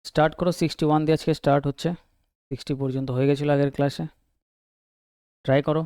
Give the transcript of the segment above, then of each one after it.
Start করো। 61 দিয়ে আজকে স্টার্ট হচ্ছে, 60 পর্যন্ত হয়ে গেছিলো আগের ক্লাসে। ট্রাই করো।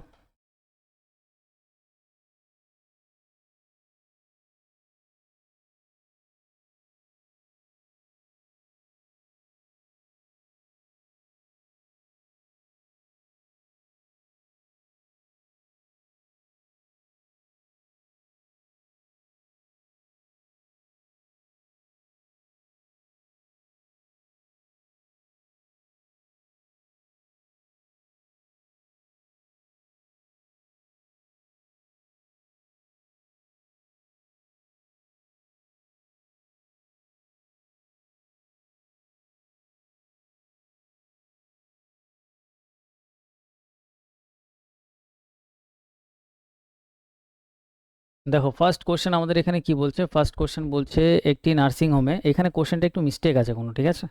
দেখো ফার্স্ট কোশ্চেন আমাদের এখানে কি বলছে। ফার্স্ট কোশ্চেন বলছে একটি নার্সিং হোমে, এখানে কোশ্চেনটা একটু মিস্টেক আছে কোনো, ঠিক আছে।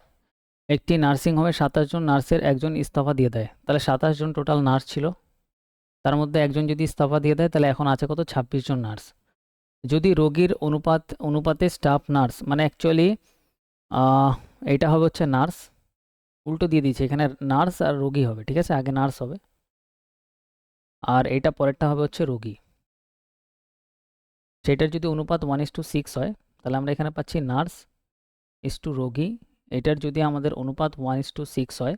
একটি নার্সিং হোমে 27 জন নার্সের একজন ইস্তফা দিয়ে দেয়, তাহলে 27 জন টোটাল নার্স ছিল, তার মধ্যে একজন যদি ইস্তফা দিয়ে দেয় তাহলে এখন আছে কত, 26 জন নার্স। যদি রোগীর অনুপাতে স্টাফ নার্স, মানে অ্যাকচুয়ালি এইটা হবে হচ্ছে নার্স, উল্টো দিয়ে দিয়েছে এখানে, নার্স আর রোগী হবে, ঠিক আছে, আগে নার্স হবে আর এইটা পরেরটা হবে হচ্ছে রোগী। সেটার যদি অনুপাত 1:6 হয় তাহলে আমরা এখানে পাচ্ছি নার্স ইস টু রোগী। এটার যদি আমাদের অনুপাত 1:6 হয়,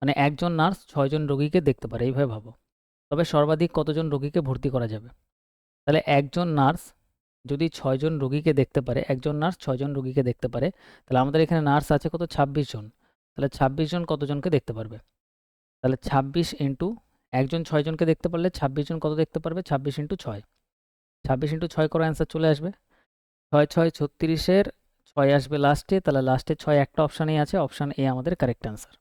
মানে একজন নার্স 6 জন রোগীকে দেখতে পারে, এইভাবে ভাবো। তবে সর্বাধিক কতজন রোগীকে ভর্তি করা যাবে? তাহলে একজন নার্স যদি 6 জন রোগীকে দেখতে পারে, একজন নার্স 6 জন রোগীকে দেখতে পারে, তাহলে আমাদের এখানে নার্স আছে কত, 26 জন। তাহলে 26 জন কতজনকে দেখতে পারবে? তাহলে 26 ইন্টু একজন 6 জনকে দেখতে পারলে 26 জন কত দেখতে পারবে? 26 ইন্টু 6, 26 ইন্টু 6 করো, অ্যান্সার চলে আসবে 6 6 36-এর 6 আসবে লাস্টে, তাহলে লাস্টে 6 একটা অপশানেই আছে, অপশান এ আমাদের কারেক্ট অ্যান্সার।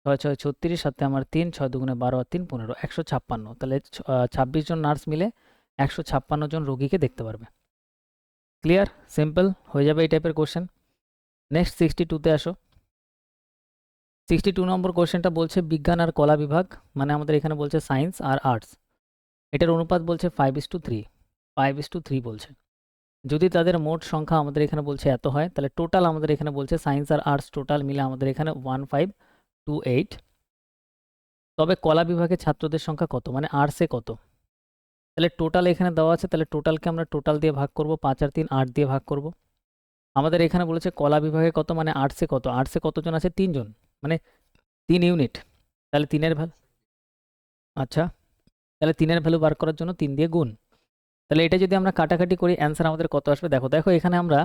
6 6 36, সাথে আমার 3, 6 দুগুণে 12 আর 3 15, 156। তাহলে 26 জন নার্স মিলে 156 জন রোগীকে দেখতে পারবে। ক্লিয়ার, সিম্পল হয়ে যাবে এই টাইপের কোশ্চেন। নেক্সট 62-তে আসো। 62 নম্বর কোশ্চেনটা বলছে বিজ্ঞান আর কলা বিভাগ, মানে আমাদের এখানে বলছে সায়েন্স আর আর্টস, এটার অনুপাত বলছে 5:3, 5:3 বলছে। যদি তাদের মোট সংখ্যা আমাদের এখানে বলছে এত হয়, তাহলে টোটাল আমাদের এখানে বলছে সায়েন্স আর আর্টস টোটাল মিলে আমাদের এখানে 1528। তবে কলা বিভাগের ছাত্রদের সংখ্যা কত, মানে আর্টসে কত? তাহলে টোটাল এখানে দেওয়া আছে, তাহলে টোটালকে আমরা টোটাল দিয়ে ভাগ করব, 5 আর 3 8 দিয়ে ভাগ করব। আমাদের এখানে বলেছে কলা বিভাগে কত, মানে আর্টসে কত, আর্টসে কতজন আছে? 3 জন, মানে 3 ইউনিট। তাহলে 3-এর ভ্যালু, আচ্ছা, তাহলে 3-এর ভ্যালু বার করার জন্য 3 দিয়ে গুণ। তাহলে এটা যদি আমরা কাটাকাটি করি অ্যান্সার আমাদের কত আসবে? দেখো দেখো এখানে আমরা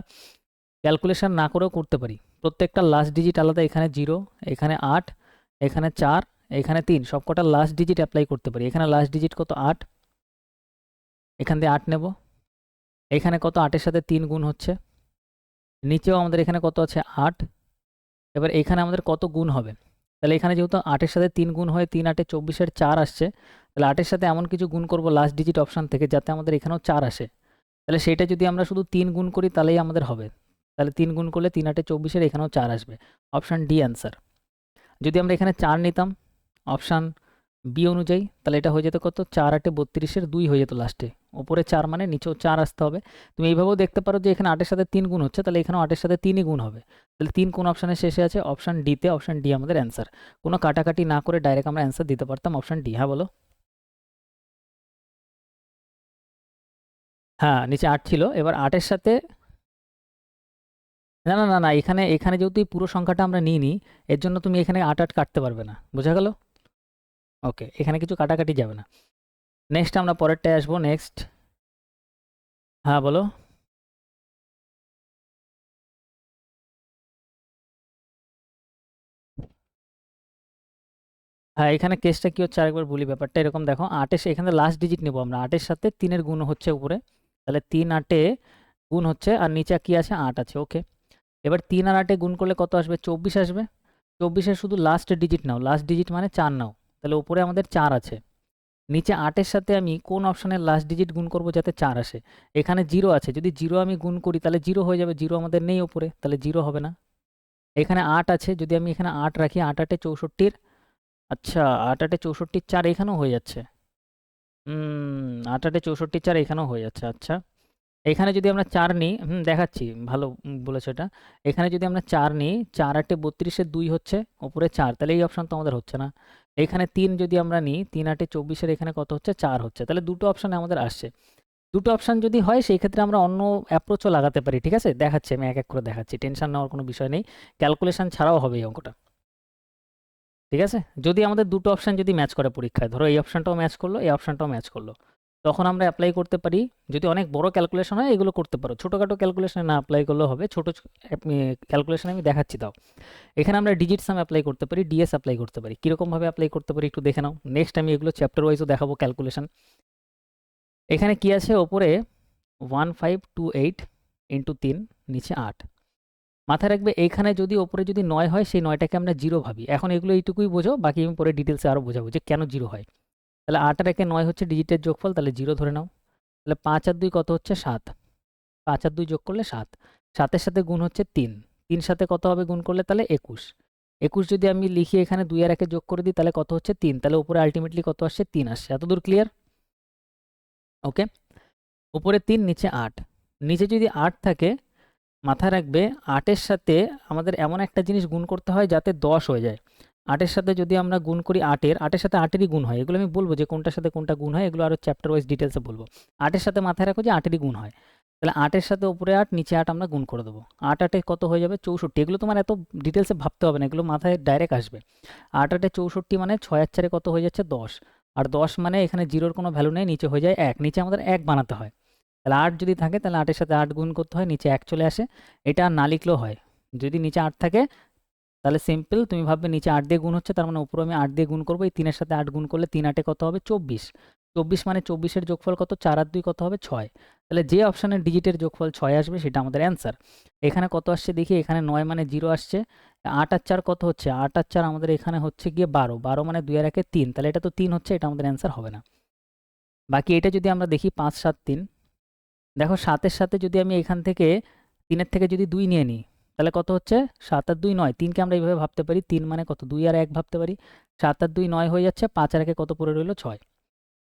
ক্যালকুলেশন না করেও করতে পারি, প্রত্যেকটা লাস্ট ডিজিট আলাদা, এখানে 0, এখানে 8, এখানে 4, এখানে 3, সবকটা লাস্ট ডিজিট অ্যাপ্লাই করতে পারি। এখানে লাস্ট ডিজিট কত, 8, এখান দিয়ে 8 নেব, এখানে কত, 8-এর সাথে 3 গুণ হচ্ছে, নিচেও আমাদের এখানে কত আছে, 8। এবার এখানে আমাদের কত গুণ হবে? তাহলে এখানে যেহেতু 8-এর সাথে 3 গুণ হয়, 3 8 24-এর 4 আসছে, তাহলে 8-এর সাথে এমন কিছু গুণ করব লাস্ট ডিজিট অপশান থেকে যাতে আমাদের এখানেও 4 আসে। তাহলে সেটা যদি আমরা শুধু 3 গুণ করি তাহলেই আমাদের হবে। তাহলে 3 গুণ করলে 3 8 24-এর এখানেও 4 আসবে, অপশান ডি অ্যান্সার। যদি আমরা এখানে 4 নিতাম অপশান বি অনুযায়ী, তাহলে এটা হয়ে যেত কত, 4 8 32-এর 2 হয়ে যেত লাস্টে, ওপরে 4 মানে নিচেও 4 আসতে হবে। তুমি এইভাবেও দেখতে পারো যে এখানে 8-এর সাথে 3 গুণ হচ্ছে, তাহলে এখানেও 8-এর সাথে 3ই গুণ হবে। তাহলে 3 কোন অপশানের শেষে আছে? অপশান ডিতে, অপশান ডি আমাদের অ্যান্সার। কোনো কাটাকাটি না করে ডাইরেক্ট আমরা অ্যান্সার দিতে পারতাম, অপশান ডি। হ্যাঁ বলো। হ্যাঁ, নিচে 8 ছিল, এবার 8-এর সাথে, না না না না, এখানে এখানে যেহেতু এই পুরো সংখ্যাটা আমরা নিইনি, এর জন্য তুমি এখানে 8 8 কাটতে পারবে না, বোঝা গেল? ওকে, এখানে কিছু কাটাকাটি যাবে না। নেক্সট আমরা পরেরটায় আসবো। নেক্সট, হ্যাঁ বলো। হ্যাঁ, এখানে কেসটা কি হচ্ছে আরেকবার বলি ব্যাপারটা, এরকম দেখো, 8-এর এখানে লাস্ট ডিজিট নেবো আমরা, 8-এর সাথে 3-এর গুণ হচ্ছে উপরে, তাহলে 3 8-এ গুণ হচ্ছে আর নিচে কি আছে, 8 আছে, ওকে। এবার 3 আর 8-এ গুণ করলে কত আসবে? 24 আসবে। 24-এর শুধু লাস্ট ডিজিট নাও, লাস্ট ডিজিট মানে 4 নাও, তাহলে উপরে আমাদের 4 আছে। নিচে 8-এর সাথে আমি কোন অপশানের লাস্ট ডিজিট গুণ করব যাতে 4 আসে? এখানে 0 আছে, যদি 0 আমি গুণ করি তাহলে 0 হয়ে যাবে, 0 আমাদের নেই উপরে, তাহলে 0 হবে না। এখানে 8 আছে, যদি আমি এখানে 8 রাখি, 8 8-এ 64, আচ্ছা 8 8-এ 64 4 এখানেও হয়ে যাচ্ছে, 8 8-এ 64 4 এখানেও হয়ে যাচ্ছে, আচ্ছা। এখানে যদি আমরা 4 নিই, দেখাচ্ছি, ভালো বলেছো এটা। এখানে যদি আমরা 4 নিই, 4 8 32 এর 2 হচ্ছে, উপরে 4, তাহলে এই অপশন তো আমাদের হচ্ছে না। এখানে 3 যদি আমরা নিই, 3 8 24 এর এখানে কত হচ্ছে, 4 হচ্ছে, তাহলে দুটো অপশনে আমাদের আসছে। দুটো অপশন যদি হয় সেই ক্ষেত্রে আমরা অন্য অ্যাপ্রোচও লাগাতে পারি, ঠিক আছে? দেখাচ্ছি, আমি এক এক করে দেখাচ্ছি, টেনশন নেওয়ার কোনো বিষয় নেই, ক্যালকুলেশন ছাড়াও হবে এই অঙ্কটা, ঠিক আছে? যদি আমাদের দুটো অপশন যদি ম্যাচ করে পরীক্ষায়, ধরো এই অপশনটাও ম্যাচ করলো, এই অপশনটাও ম্যাচ করলো, তখন আমরা অ্যাপ্লাই করতে পারি। যদি অনেক বড় ক্যালকুলেশন হয় এগুলো করতে পারো, ছোটোখাটো ক্যালকুলেশনে না অ্যাপ্লাই করলেও হবে, ছোটো ক্যালকুলেশন আমি দেখাচ্ছি। দাও, এখানে আমরা ডিজিট সাম অ্যাপ্লাই করতে পারি, ডিএস অ্যাপ্লাই করতে পারি। কীরকমভাবে অ্যাপ্লাই করতে পারি একটু দেখে নাও, নেক্সট আমি এগুলো চ্যাপ্টার ওয়াইজও দেখাবো ক্যালকুলেশন। এখানে কি আছে, ওপরে 1528 ইন্টু 3, নিচে 8। মাথায় রাখবে এইখানে যদি ওপরে যদি 9 হয়, সেই 9টাকে আমরা জিরো ভাবি। এখন এগুলো এইটুকুই বোঝো, বাকি আমি পরে ডিটেলসে আরও বোঝাবো যে কেন জিরো হয়। তাহলে 8 আর 9 হচ্ছে ডিজিটের যোগফল, তাহলে জিরো ধরে নাও। তাহলে 5 আর 2 কত হচ্ছে, 7। 5 আর 2 যোগ করলে 7, 7-এর সাথে গুণ হচ্ছে 3, 3 সাথে কত হবে গুণ করলে, তাহলে 21। 21 যদি আমি লিখি এখানে 2 আর 1 যোগ করে দিই, তাহলে কত হচ্ছে, 3, তাহলে উপরে আলটিমেটলি কত আসছে, 3 আসছে। এতদূর ক্লিয়ার? ওকে, উপরে 3, নিচে 8। নিচে যদি 8 থাকে, মাথায় রাখবে 8-এর সাথে আমাদের এমন একটা জিনিস গুণ করতে হয় যাতে 10 হয়ে যায়। 8-এর সাথে যদি আমরা গুণ করি 8-এর সাথে 8-এরই গুণ হয়, এগুলো আমি বলবো যে কোনটার সাথে কোনটা গুণ হয়, এগুলো আরও চ্যাপ্টার ওয়াইজ ডিটেলসে বলবো। 8-এর সাথে মাথায় রাখো যে 8-এরই গুণ হয়, তাহলে 8-এর সাথে উপরে 8, নিচে 8 আমরা গুণ করে দেবো। 8 8-এ কত হয়ে যাবে, 64। এগুলো তোমার এত ডিটেলসে ভাবতে হবে না, এগুলো মাথায় ডাইরেক্ট আসবে। 8 8-এ 64 মানে 6 আর 4-এ কত হয়ে যাচ্ছে, 10। আর 10 মানে এখানে জিরোর কোনো ভ্যালু নেই, নিচে হয়ে যায় 1, নিচে আমাদের 1 বানাতে হয়। তাহলে 8 যদি থাকে তাহলে 8-এর সাথে 8 গুণ করতে হয়, নিচে 1 চলে আসে। এটা আর না লিখলেও হয়, যদি নিচে 8 থাকে তাহলে সিম্পল তুমি ভাববে নিচে 8 দিয়ে গুণ হচ্ছে, তার মানে উপরে আমি 8 দিয়ে গুণ করবো। এই 3-এর সাথে 8 গুণ করলে 3 8-এ কত হবে, 24। 24 মানে 24-এর যোগফল কত, 4 আর 2 কত হবে, 6। তাহলে যে অপশানের ডিজিটের যোগফল 6 আসবে সেটা আমাদের অ্যান্সার। এখানে কত আসছে দেখি, এখানে 9 মানে 0 আসছে। 8 আর 4 কত হচ্ছে, 8 আর 4 আমাদের এখানে হচ্ছে গিয়ে 12, 12 মানে 2 আর 1-এ 3, তাহলে এটা তো 3 হচ্ছে, এটা আমাদের অ্যান্সার হবে না। বাকি এটা যদি আমরা দেখি 5 7 3, দেখো 7-এর সাথে যদি আমি এখান থেকে 3-এর থেকে যদি 2 নিয়ে নিই, তাহলে কত হচ্ছে, 7 আর 2 9। 3কে আমরা এইভাবে ভাবতে পারি, 3 মানে কত, 2 আর 1 ভাবতে পারি। 7 আর 2 9 হয়ে যাচ্ছে, 5 আর 1 কত পড়ে রইল, 6।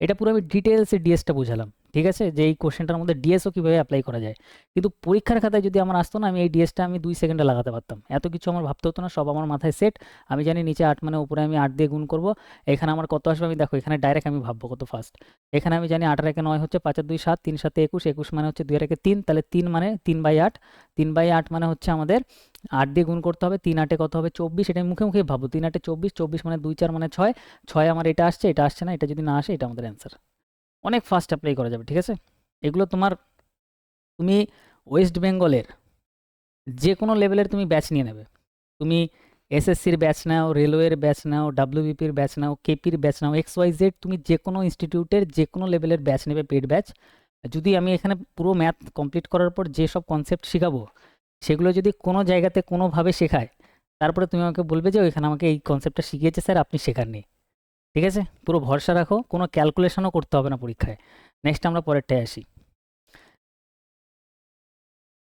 এটা পুরো আমি ডিটেলসে ডিএসটা বুঝালাম, ঠিক আছে, যে এই কোশ্চেনটার মধ্যে ডিএসও কীভাবে অ্যাপ্লাই করা যায়। কিন্তু পরীক্ষার খাতায় যদি আমার আসতো না, আমি এই ডিএসটা আমি 2 সেকেন্ডে লাগাতে পারতাম, এত কিছু আমার ভাবতে হতো না, সব আমার মাথায় সেট। আমি জানি নিচে 8 মানে উপরে আমি 8 দিয়ে গুণ করব। এখানে আমার কত আসবে আমি দেখো, এখানে ডাইরেক্ট আমি ভাববো কত ফার্স্ট। এখানে আমি জানি 8 আর 1 9 হচ্ছে, 5 আর 2 7, 3 7 21, 21 মানে হচ্ছে 2 আর 1 3, তাহলে 3 মানে 3/8। 3/8 মানে হচ্ছে আমাদের 8 দিয়ে গুণ করতে হবে, 3 8-এ কত হবে, 24। এটা মুখে মুখে ভাবো, 3 8-এ 24, 24 মানে 2 4 মানে 6, 6 আমার এটা আসছে, এটা আসছে না, এটা যদি না আসে এটা আমাদের অ্যান্সার। অনেক ফাস্ট অ্যাপ্লাই করা যাবে, ঠিক আছে? এগুলো তোমার, তুমি ওয়েস্ট বেঙ্গলের যে কোনো লেভেলের তুমি ব্যাচ নিয়ে নেবে। তুমি এসএসসির ব্যাচ নাও, রেলওয়ের ব্যাচ নাও, ডাব্লিউবিপির ব্যাচ নাও, কেপির ব্যাচ নাও, XYZ, তুমি যে কোনো ইনস্টিটিউটের যে কোনো লেভেলের ব্যাচ নেবে, পেড ব্যাচ। যদি আমি এখানে পুরো ম্যাথ কমপ্লিট করার পর যেসব কনসেপ্ট শেখাবো, সেগুলো যদি কোনো জায়গাতে কোনোভাবে শেখায়, তারপরে তুমি আমাকে বলবে যে ওইখানে আমাকে এই কনসেপ্টটা শিখিয়েছে স্যার, আপনি শেখাননি। ঠিক আছে, পুরো ভরসা রাখো, কোনো ক্যালকুলেশনও করতে হবে না পরীক্ষায়। নেক্সট আমরা পরেরটায় আসি।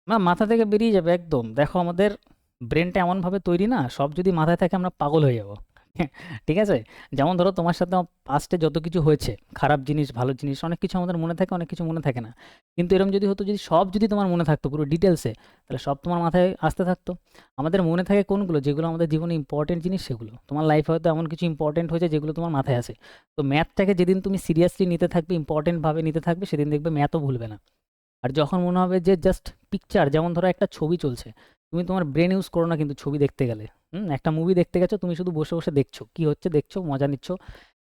না, মাথা থেকে বেরিয়ে যাবে একদম। দেখো আমাদের ব্রেনটা এমনভাবে তৈরি না, সব যদি মাথায় থাকে আমরা পাগল হয়ে যাব। ঠিক আছে, যেমন ধরো তোমার সাথে পাস্টে যত কিছু হয়েছে, খারাপ জিনিস ভালো জিনিস, অনেক কিছু আমাদের মনে থাকে, অনেক কিছু মনে থাকে না। কিন্তু এরকম যদি হতো, যদি সব যদি তোমার মনে থাকতো পুরো ডিটেলসে, তাহলে সব তোমার মাথায় আসতে থাকতো। আমাদের মনে থাকে কোনগুলো, যেগুলো আমাদের জীবনে ইম্পর্টেন্ট জিনিস, সেগুলো তোমার লাইফে হয়তো এমন কিছু ইম্পর্টেন্ট হয়েছে যেগুলো তোমার মাথায় আসে। তো ম্যাথটাকে যেদিন তুমি সিরিয়াসলি নিতে থাকবে, ইম্পর্টেন্টভাবে নিতে থাকবে, সেদিন দেখবে ম্যাথও ভুলবে না। আর যখন মনে হবে যে জাস্ট পিকচার, যেমন ধরো একটা ছবি চলছে, তুমি তোমার ব্রেন ইউজ করো না কিন্তু ছবি দেখতে গেলে। একটা মুভি দেখতে গেছো, তুমি শুধু বসে বসে দেখছো কি হচ্ছে, দেখছো, মজা নিচ্ছ।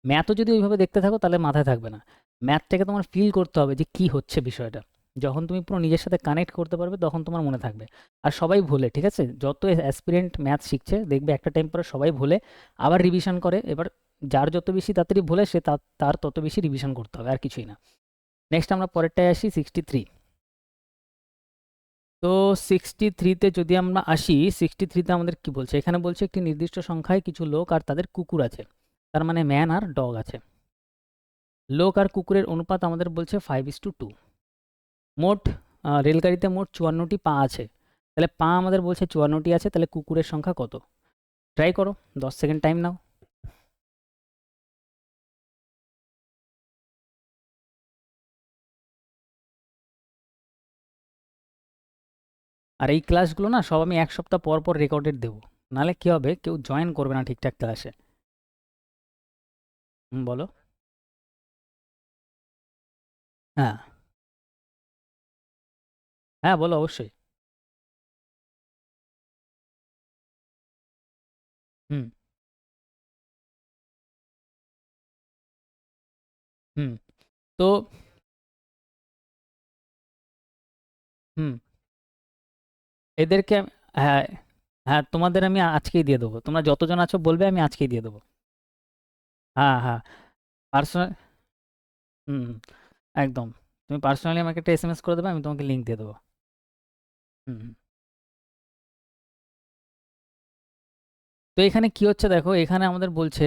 ম্যাথও যদি ওইভাবে দেখতে থাকো তাহলে মাথায় থাকবে না। ম্যাথটাকে তোমার ফিল করতে হবে যে কি হচ্ছে বিষয়টা। যখন তুমি পুরো নিজের সাথে কানেক্ট করতে পারবে তখন তোমার মনে থাকবে। আর সবাই ভুলে, ঠিক আছে, যত অ্যাসপিরেন্ট ম্যাথ শিখছে দেখবে একটা টাইম পরে সবাই ভুলে, আবার রিভিশন করে। এবার যার যত বেশি তাড়াতাড়ি ভুলে সে তার তত বেশি রিভিশন করতে হবে, আর কিছুই না। নেক্সট আমরা পরেরটায় আসি, 63। তো 63-তে যদি আমরা আসি, 63-তে আমাদের কি বলছে, এখানে বলছে একটি নির্দিষ্ট সংখ্যায় কিছু লোক আর তাদের কুকুর আছে, তার মানে ম্যান আর ডগ আছে। লোক আর কুকুরের অনুপাত আমাদের বলছে 5:2। মোট রেলগাড়িতে মোট 54টি পা আছে, তাহলে পা আমাদের বলছে 54টি আছে, তাহলে কুকুরের সংখ্যা কত? ট্রাই করো, 10 সেকেন্ড টাইম নাও। আর এই ক্লাসগুলো না সব আমি 1 সপ্তাহ পর পর রেকর্ডেড দেবো, নাহলে কি হবে, কেউ জয়েন করবে না ঠিকঠাক ক্লাসে। বলো। হ্যাঁ হ্যাঁ, বলো অবশ্যই। হুম হুম। তো হুম, এদেরকে হ্যাঁ হ্যাঁ, তোমাদের আমি আজকেই দিয়ে দেবো, তোমরা যতজন আছো বলবে, আমি আজকেই দিয়ে দেবো। হ্যাঁ হ্যাঁ, পার্সোনাল। হুম হুম, একদম। তুমি পার্সোনালি আমাকে একটা এসএমএস করে দেবে, আমি তোমাকে লিঙ্ক দিয়ে দেবো। হুম হুম। তো এখানে কি হচ্ছে দেখো, এখানে আমাদের বলছে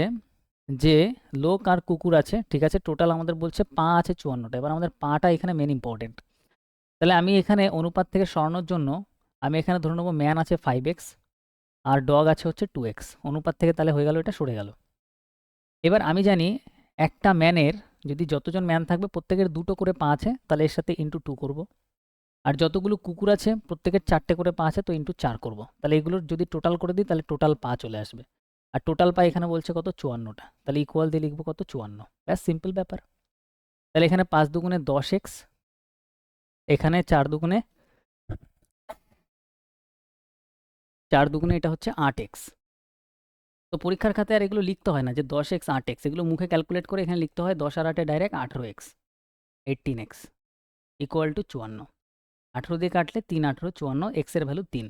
যে লোক আর কুকুর আছে, ঠিক আছে, টোটাল আমাদের বলছে পা আছে 54টা। এবার আমাদের পাটা এখানে মেন ইম্পর্টেন্ট। তাহলে আমি এখানে অনুপাত থেকে সরানোর জন্য আমি এখানে ধরে নেবো ম্যান আছে 5x আর ডগ আছে হচ্ছে 2x। অনুপাত থেকে তাহলে হয়ে গেল, এটা সরে গেল। এবার আমি জানি একটা ম্যানের যদি যতজন ম্যান থাকবে প্রত্যেকের দুটো করে পা আছে, তাহলে এর সাথে ইন্টু 2 করবো। আর যতগুলো কুকুর আছে প্রত্যেকের 4টে করে পা আছে, তো ইন্টু 4 করবো। তাহলে এগুলোর যদি টোটাল করে দিই তাহলে টোটাল পা চলে আসবে। আর টোটাল পা এখানে বলছে কত, 54টা। তাহলে ইকুয়াল দিয়ে লিখবো কত, 54। ব্যাস, সিম্পল ব্যাপার। তাহলে এখানে 5 দুগুণে 10x, এখানে 4 দুগুণে এটা হচ্ছে 8x। তো পরীক্ষার খাতায় আর এগুলো লিখতে হয় না যে 10x 8x, এগুলো মুখে ক্যালকুলেট করে এখানে লিখতে হয় 10 আর 8 direct 18x, 18x equal to 54। 18 দিয়ে কাটলে 3 18 54, এক্স এর ভ্যালু 3।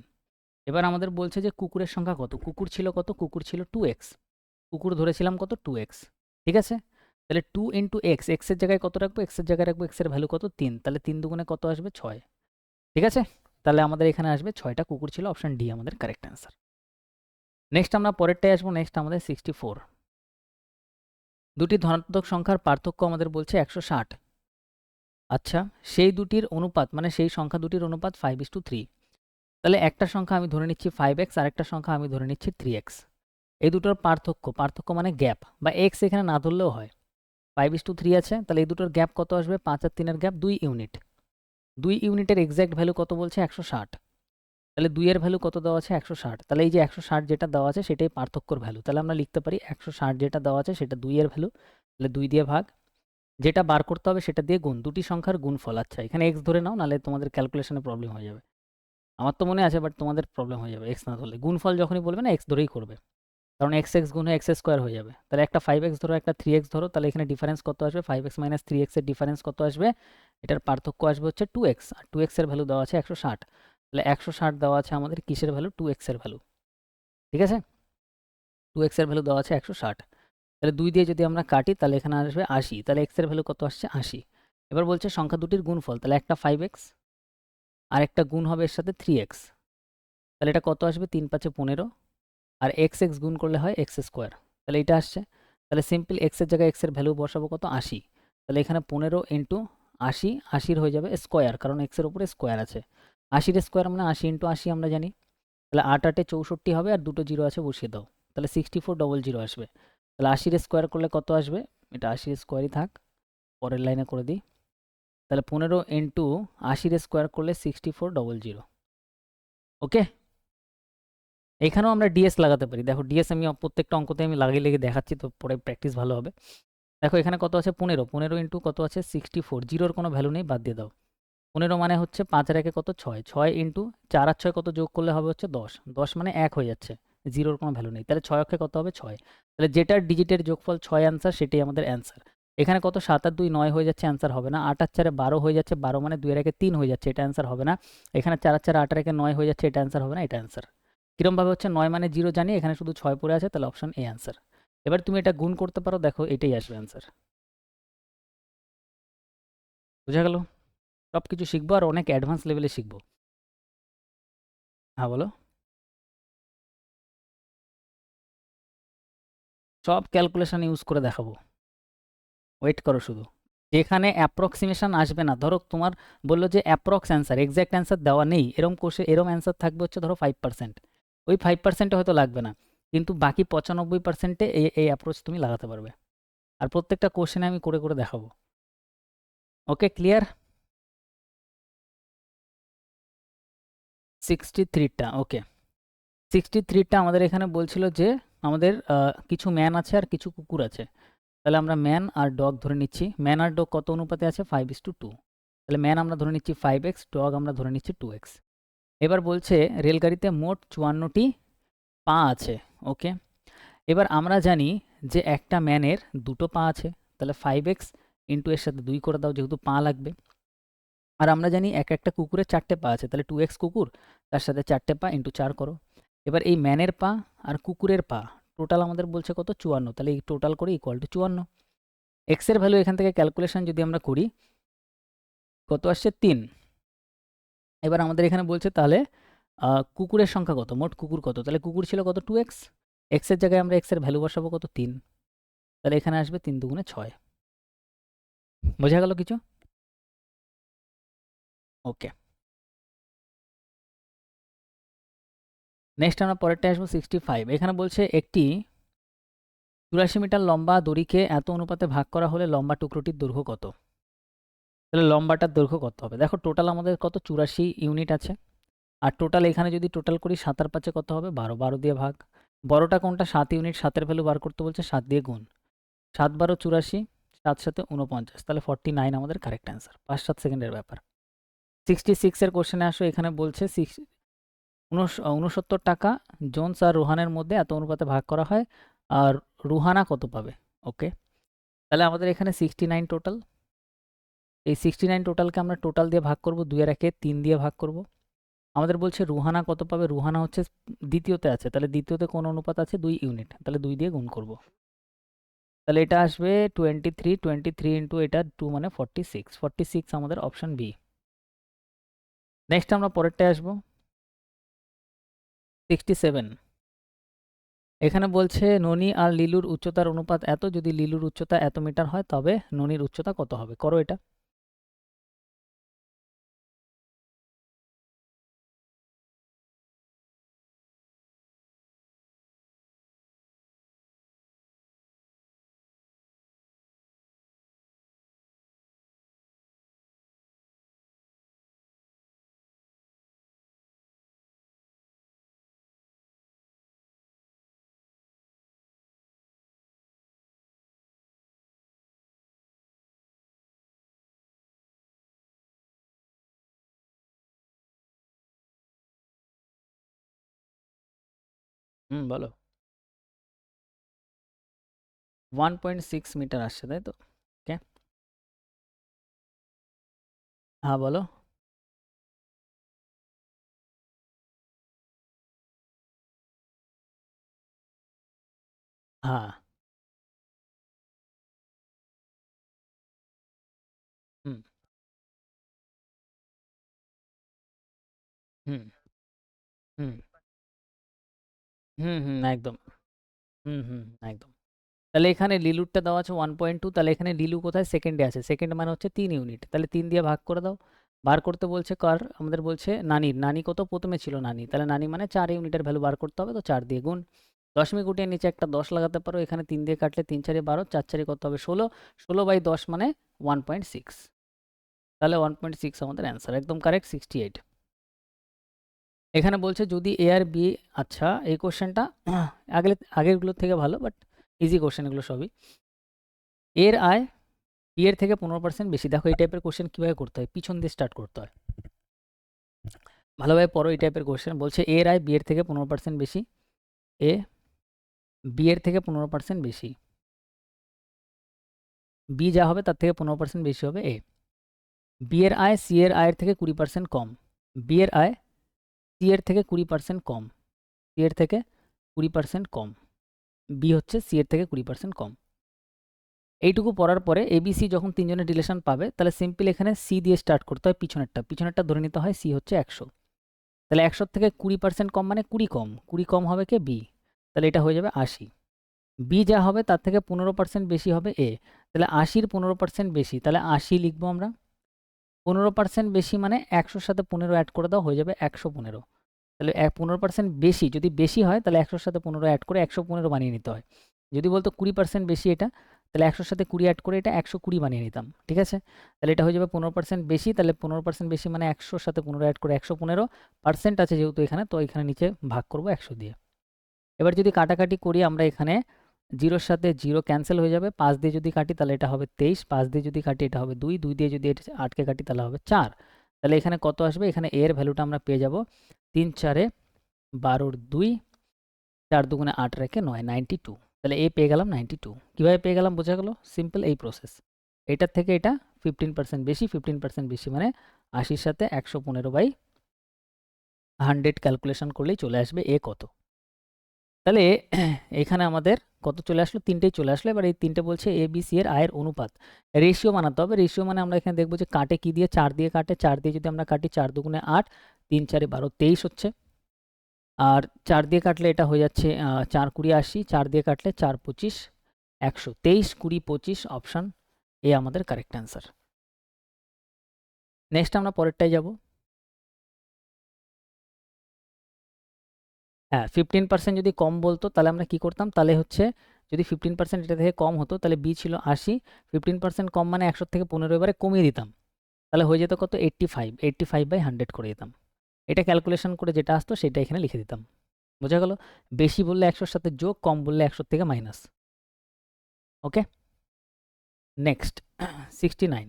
এবার আমাদের বলছে যে কুকুরের সংখ্যা কত, কুকুর ছিল কত, কুকুর ছিল 2x। কুকুর ধরেছিলাম কত, 2x। ঠিক আছে, তাহলে 2 ইন্টু এক্স, এক্সের জায়গায় কত রাখবো, এক্সের জায়গায় রাখবো এক্সের ভ্যালু কত, 3। তাহলে 3 দুগুণে কত আসবে, 6। ঠিক আছে, তাহলে আমাদের এখানে আসবে 6টা কুকুর ছিল, অপশন ডি আমাদের কারেক্ট অ্যান্সার। নেক্সট আমরা পরেরটায় আসবো, নেক্সট আমাদের 64। দুটি ধনাত্মক সংখ্যার পার্থক্য আমাদের বলছে 160। আচ্ছা, সেই দুটির অনুপাত, মানে সেই সংখ্যা দুটির অনুপাত 5:3। তাহলে একটা সংখ্যা আমি ধরে নিচ্ছি 5x, আর একটা সংখ্যা আমি ধরে নিচ্ছি 3x। এই দুটোর পার্থক্য, পার্থক্য মানে গ্যাপ, বা এক্স এখানে না ধরলেও হয়। 5:3 আছে, তাহলে এই দুটোর গ্যাপ কত আসবে, 5 আর 3-এর গ্যাপ 2 ইউনিট। 2 ইউনিটের এক্স্যাক্ট ভ্যালু কত বলছে, 160। তাহলে 2 এর ভ্যালু কত দেওয়া আছে, 160। তাহলে এই যে 160 যেটা দেওয়া আছে সেটাই পার্থক্যর ভ্যালু। তাহলে আমরা লিখতে পারি 160 যেটা দেওয়া আছে সেটা 2 এর ভ্যালু, তাহলে 2 দিয়ে ভাগ, যেটা বার করতে হবে সেটা দিয়ে গুণ, দুটি সংখ্যার গুণফল। আচ্ছা, এখানে এক্স ধরে নাও, নাহলে তোমাদের ক্যালকুলেশনে প্রবলেম হয়ে যাবে। আমার তো মনে আছে, বাট তোমাদের প্রবলেম হয়ে যাবে এক্স না ধরলে। গুণফল যখনই বলবে না, এক্স ধরেই করবে, কারণ এক্স এক্স গুণ হয়ে এক্স স্কোয়ার হয়ে যাবে। তাহলে একটা 5x ধরো, একটা 3x ধরো, তাহলে এখানে ডিফারেন্স কত আসবে, 5x মাইনাস 3x এর ডিফারেন্স কত আসবে, এটার পার্থক্য আসবে হচ্ছে 2x। আর 2x এর ভ্যালু দেওয়া আছে 160। তাহলে 160 দেওয়া আছে আমাদের কিসের ভ্যালু, 2x এর ভ্যালু। ঠিক আছে, 2x এর ভ্যালু দেওয়া আছে 160। তাহলে 2 দিয়ে যদি আমরা কাটি তাহলে এখানে আসবে 80। তাহলে x এর ভ্যালু কত আসছে, 80। এবার বলছে সংখ্যা দুটির গুণফল, তাহলে একটা 5x আর একটা গুণ হবে এর সাথে 3x। তাহলে এটা কত আসবে, 3 5 15, আর এক্স এক্স গুণ করলে হয় এক্স স্কোয়ার। তাহলে এটা আসছে। তাহলে সিম্পল এক্সের জায়গায় এক্সের ভ্যালু বসাবো কত, 80। তাহলে এখানে 15 ইন্টু 80, 80 হয়ে যাবে স্কোয়ার, কারণ এক্সের উপরে স্কোয়ার আছে। 80 স্কোয়ার মানে 80 ইন্টু 80 আমরা জানি। তাহলে 8 8 64 হবে, আর দুটো জিরো আছে বসিয়ে দাও, তাহলে 6400 আসবে। তাহলে 80 স্কোয়ার করলে কত আসবে, এটা 80 স্কোয়ারই থাক, পরের লাইনে করে দিই। তাহলে 15 ইন্টু 80 স্কোয়ার করলে 6400। ওকে, এখানেও আমরা ডিএস লাগাতে পারি। দেখো ডিএস আমি প্রত্যেকটা অঙ্কতে আমি লাগিয়ে লেগে দেখাচ্ছি, তো পরে প্র্যাকটিস ভালো হবে। দেখো এখানে কত আছে, 15, 15 ইন্টু কত আছে 64, জিরোর কোনো ভ্যালু নেই, বাদ দিয়ে দাও। 15 মানে হচ্ছে 5 আর 1 কত, 6, 6 ইন্টু 4 আর 6 কত যোগ করলে হবে হচ্ছে 10, 10 মানে 1 হয়ে যাচ্ছে, জিরোর কোনো ভ্যালু নেই। তাহলে 6 অক্ষে কত হবে, 6। তাহলে যেটার ডিজিটের যোগফল 6 অ্যান্সার, সেটাই আমাদের অ্যান্সার। এখানে কত, 7 আর 2 9 হয়ে যাচ্ছে, অ্যান্সার হবে না। 8 আর 4 12 হয়ে যাচ্ছে, 12 মানে 2 এর 1 3 হয়ে যাচ্ছে, এটা অ্যান্সার হবে না। এখানে 4 আর 4 8 আর 1 9 হয়ে যাচ্ছে, এটা অ্যান্সার হবে না, এটা অ্যান্সার। কিরমভাবে হচ্ছে, 9 মানে 0 জানি, এখানে শুধু 6 পড়ে আছে, তাহলে অপশন এ অ্যান্সার। এবার তুমি এটা গুণ করতে পারো, দেখো এটাই আসবে অ্যান্সার। বুঝা গেল? সব কিছু শিখবো, আর অনেক অ্যাডভান্স লেভেলে শিখবো। হ্যাঁ বলো। সব ক্যালকুলেশন ইউজ করে দেখাবো, ওয়েট করো শুধু। যেখানে অ্যাপ্রক্সিমেশন আসবে না, ধরো তোমার বললো যে অ্যাপ্রক্স অ্যান্সার, এক্স্যাক্ট অ্যান্সার দেওয়া নেই, এরম কোষে এরম অ্যান্সার থাকবে হচ্ছে ধরো 5%। ওই 5%-এ হয়তো লাগবে না, কিন্তু বাকি 95%-এ এই অ্যাপ্রোচ তুমি লাগাতে পারবে। আর প্রত্যেকটা কোশ্চেনে আমি করে করে দেখাবো। ওকে, ক্লিয়ার? 63টা, ওকে। 63টা আমাদের এখানে বলছিল যে আমাদের কিছু ম্যান আছে আর কিছু কুকুর আছে। তাহলে আমরা ম্যান আর ডগ ধরে নিচ্ছি। ম্যান আর ডগ কত অনুপাতে আছে? 5:2। তাহলে ম্যান আমরা ধরে নিচ্ছি 5x, ডগ আমরা ধরে নিচ্ছি 2x। এবার বলছে রেলগাড়িতে মোট 54টি পা আছে, ওকে। এবার আমরা জানি যে একটা ম্যানের দুটো পা আছে, তাহলে 5x ইন্টু এর সাথে 2 করে দাও, যেহেতু পা লাগবে। আর আমরা জানি একটা কুকুরের 4টে পা আছে, তাহলে 2x কুকুর তার সাথে 4টে পা ইন্টু 4 করো। এবার এই ম্যানের পা আর কুকুরের পা টোটাল আমাদের বলছে কত? 54। তাহলে এই টোটাল করে ইকুয়াল টু 54। এক্স এর ভ্যালু এখান থেকে ক্যালকুলেশন যদি আমরা করি কত আসছে? 3। এবার আমাদের এখানে বলছে তাহলে কুকুরের সংখ্যা কত, মোট কুকুর কত? তাহলে কুকুর ছিল কত? 2x। এক্স এর জায়গায় আমরা এক্স এর ভ্যালু বসাবো কত? 3। তাহলে এখানে আসবে 3 দুগুণে 6। বোঝা গেল কিছু? ওকে। নেক্সট আমরা পরেরটা আসবো 65। এখানে বলছে একটি 84 মিটার লম্বা দড়িকে এত অনুপাতে ভাগ করা হলে লম্বা টুকরোটির দৈর্ঘ্য কত? তাহলে লম্বাটার দৈর্ঘ্য কত হবে? দেখো টোটাল আমাদের কত? 84 ইউনিট আছে। আর টোটাল এখানে যদি টোটাল করি 7 আর 5 কত হবে? 12। 12 দিয়ে ভাগ। বড়টা কোনটা? 7 ইউনিট। 7 এর ভ্যালু বার করতে বলছে, 7 দিয়ে গুণ। 7 12 84, 7 7 49, তাহলে 49 আমাদের কারেক্ট অ্যান্সার। 5-7 সেকেন্ডের ব্যাপার। 66 এর কোশ্চেনে আসো। এখানে বলছে 69 টাকা জোনস আর রুহানের মধ্যে এত অনুপাতে ভাগ করা হয়, আর রুহানা কত পাবে? ওকে। তাহলে আমাদের এখানে 69 টোটাল। এই 69 টোটালকে আমরা টোটাল দিয়ে ভাগ করব, 2 এর 1-এ 3 দিয়ে ভাগ করব। আমাদের বলছে রুহানা কত পাবে? রুহানা হচ্ছে দ্বিতীয়তে আছে, তাহলে দ্বিতীয়তে কোন অনুপাত আছে? 2 ইউনিট, তাহলে 2 দিয়ে গুণ করব। তাহলে এটা আসবে 23। 23 ইন্টু এটা 2 মানে 46। 46 আমাদের অপশন বি। নেক্সট আমরা পরেরটায় আসবো 67। এখানে বলছে ননি আর লিলুর উচ্চতার অনুপাত এত, যদি লিলুর উচ্চতা এত মিটার হয় তবে ননির উচ্চতা কত হবে? করো এটা। বলো। 1.6 মিটার আসছে, তাই তো? ওকে। হ্যাঁ বলো। হ্যাঁ। হুম হুম হুম হুম হুম একদম। একদম। তাহলে এখানে লিলুরটা দেওয়া আছে 1.2, তাহলে এখানে লিলু কোথায়? সেকেন্ডে আছে। সেকেন্ড মানে হচ্ছে 3 ইউনিট, তাহলে 3 দিয়ে ভাগ করে দাও। বার করতে বলছে কার? আমাদের বলছে নানির। নানি কত? প্রথমে ছিল নানি, তাহলে নানি মানে 4 ইউনিটের ভ্যালু বার করতে হবে, তো 4 দিয়ে গুণ। দশমিক উঠিয়ে নিচে একটা 10 লাগাতে পারো। এখানে 3 দিয়ে কাটলে 3 4 12, 4 4 কত হবে? 16। 16/10 মানে 1.6। তাহলে 1.6 আমাদের অ্যান্সার, একদম কারেক্ট। 68। এখানে বলছে যদি এ আর বি, আচ্ছা এই কোশ্চেনটা আগেরগুলোর থেকে ভালো, বাট ইজি কোশ্চেন এগুলো সবই। এর আয় বি এর থেকে 15% বেশি। দেখো এই টাইপের কোশ্চেন কীভাবে করতে হয়, পিছন দিয়ে স্টার্ট করতে হয়। ভালোভাবে পড়ো এই টাইপের কোশ্চেন। বলছে এর আয় বি এর থেকে 15% বেশি। এ বি এর থেকে 15% বেশি। বি যা হবে তার থেকে 15% বেশি হবে এ। বি এর আয় সি এর আয়ের থেকে 20% কম। বি এর আয় সি এর থেকে 20% কম। সি এর থেকে 20% কম। বি হচ্ছে সি এর থেকে 20% কম। এইটুকু পড়ার পরে এবিসি যখন তিনজনের রিলেশন পাবে, তাহলে সিম্পল এখানে সি দিয়ে স্টার্ট করতে হয়। পিছনেরটা ধরে নিতে হয় সি হচ্ছে 100। তাহলে 100 থেকে 20% কম মানে 20 কম। 20 কম হবে কে? বি। তাহলে এটা হয়ে যাবে 80। বি যা হবে তার থেকে 15% বেশি হবে এ। তাহলে 80-র 15% বেশি, তাহলে 80 লিখবো আমরা। 15% বেশি মানে 100-র সাথে 15 অ্যাড করে দাও, হয়ে যাবে 115। তাহলে 15% বেশি, যদি বেশি হয় তাহলে 100-র সাথে 15 অ্যাড করে 115 বানিয়ে নিতে হয়। যদি বলতো 20% বেশি এটা, তাহলে 100-র সাথে 20 অ্যাড করে এটা 120 বানিয়ে নিতাম, ঠিক আছে? তাহলে এটা হয়ে যাবে 15% বেশি, তাহলে 15% বেশি মানে 100-র সাথে 15 অ্যাড করে 115% আছে যেহেতু এখানে, তো এখানে নিচে ভাগ করব 100 দিয়ে। এবার যদি কাটাকাটি করি আমরা এখানে 0-র সাথে 0 ক্যান্সেল হয়ে যাবে, 5 দিয়ে যদি কাটি তাহলে এটা হবে 23, 5 দিয়ে যদি কাটি এটা হবে 2, 2 দিয়ে যদি এটা 8কে কাটি তাহলে হবে 4। তাহলে এখানে কত আসবে? এখানে এর ভ্যালুটা আমরা পেয়ে যাব 3 4 12 2, 4 2 8 রেখে 9, 92। তাহলে এ পেয়ে গেলাম 92। কীভাবে পেয়ে গেলাম বোঝা গেল? সিম্পল এই প্রসেস। এটার থেকে এটা 15% বেশি, 15% বেশি মানে 80-র সাথে 115/100 ক্যালকুলেশন করলেই চলে আসবে এ কত। তাহলে এখানে আমাদের কত চলে আসলো? 3টেই চলে আসলো। এবার এই 3টে বলছে এ বি সি এর আয়ের অনুপাত। রেশিও বানাতে হবে। রেশিও মানে আমরা এখানে দেখব যে কাটে কি দিয়ে? 4 দিয়ে কাটে। 4 দিয়ে যদি আমরা কাটি 4 2 8, 3 4 12 23 হচ্ছে। আর 4 দিয়ে কাটলে এটা হয়ে যাচ্ছে 4 20 80, 4 দিয়ে কাটলে 4 25 100, 23 20 25 অপশান এ আমাদের কারেক্ট অ্যান্সার। নেক্সট আমরা পরেরটায় যাব। হ্যাঁ, 15% যদি কম বলতো তাহলে আমরা কি করতাম? তাহলে হচ্ছে যদি 15% এটা থেকে কম হতো তাহলে বি ছিল 80, 15% কম মানে 100 থেকে 15 এবারে কমিয়ে দিতাম। তাহলে হয়ে যেত কত? 85, 85/100 করে দিতাম। এটা ক্যালকুলেশন করে যেটা আসতো সেটা এখানে লিখে দিতাম। বোঝা গেল? বেশি বললে 100-র সাথে যোগ, কম বললে 100 থেকে minus. Okay, next 69।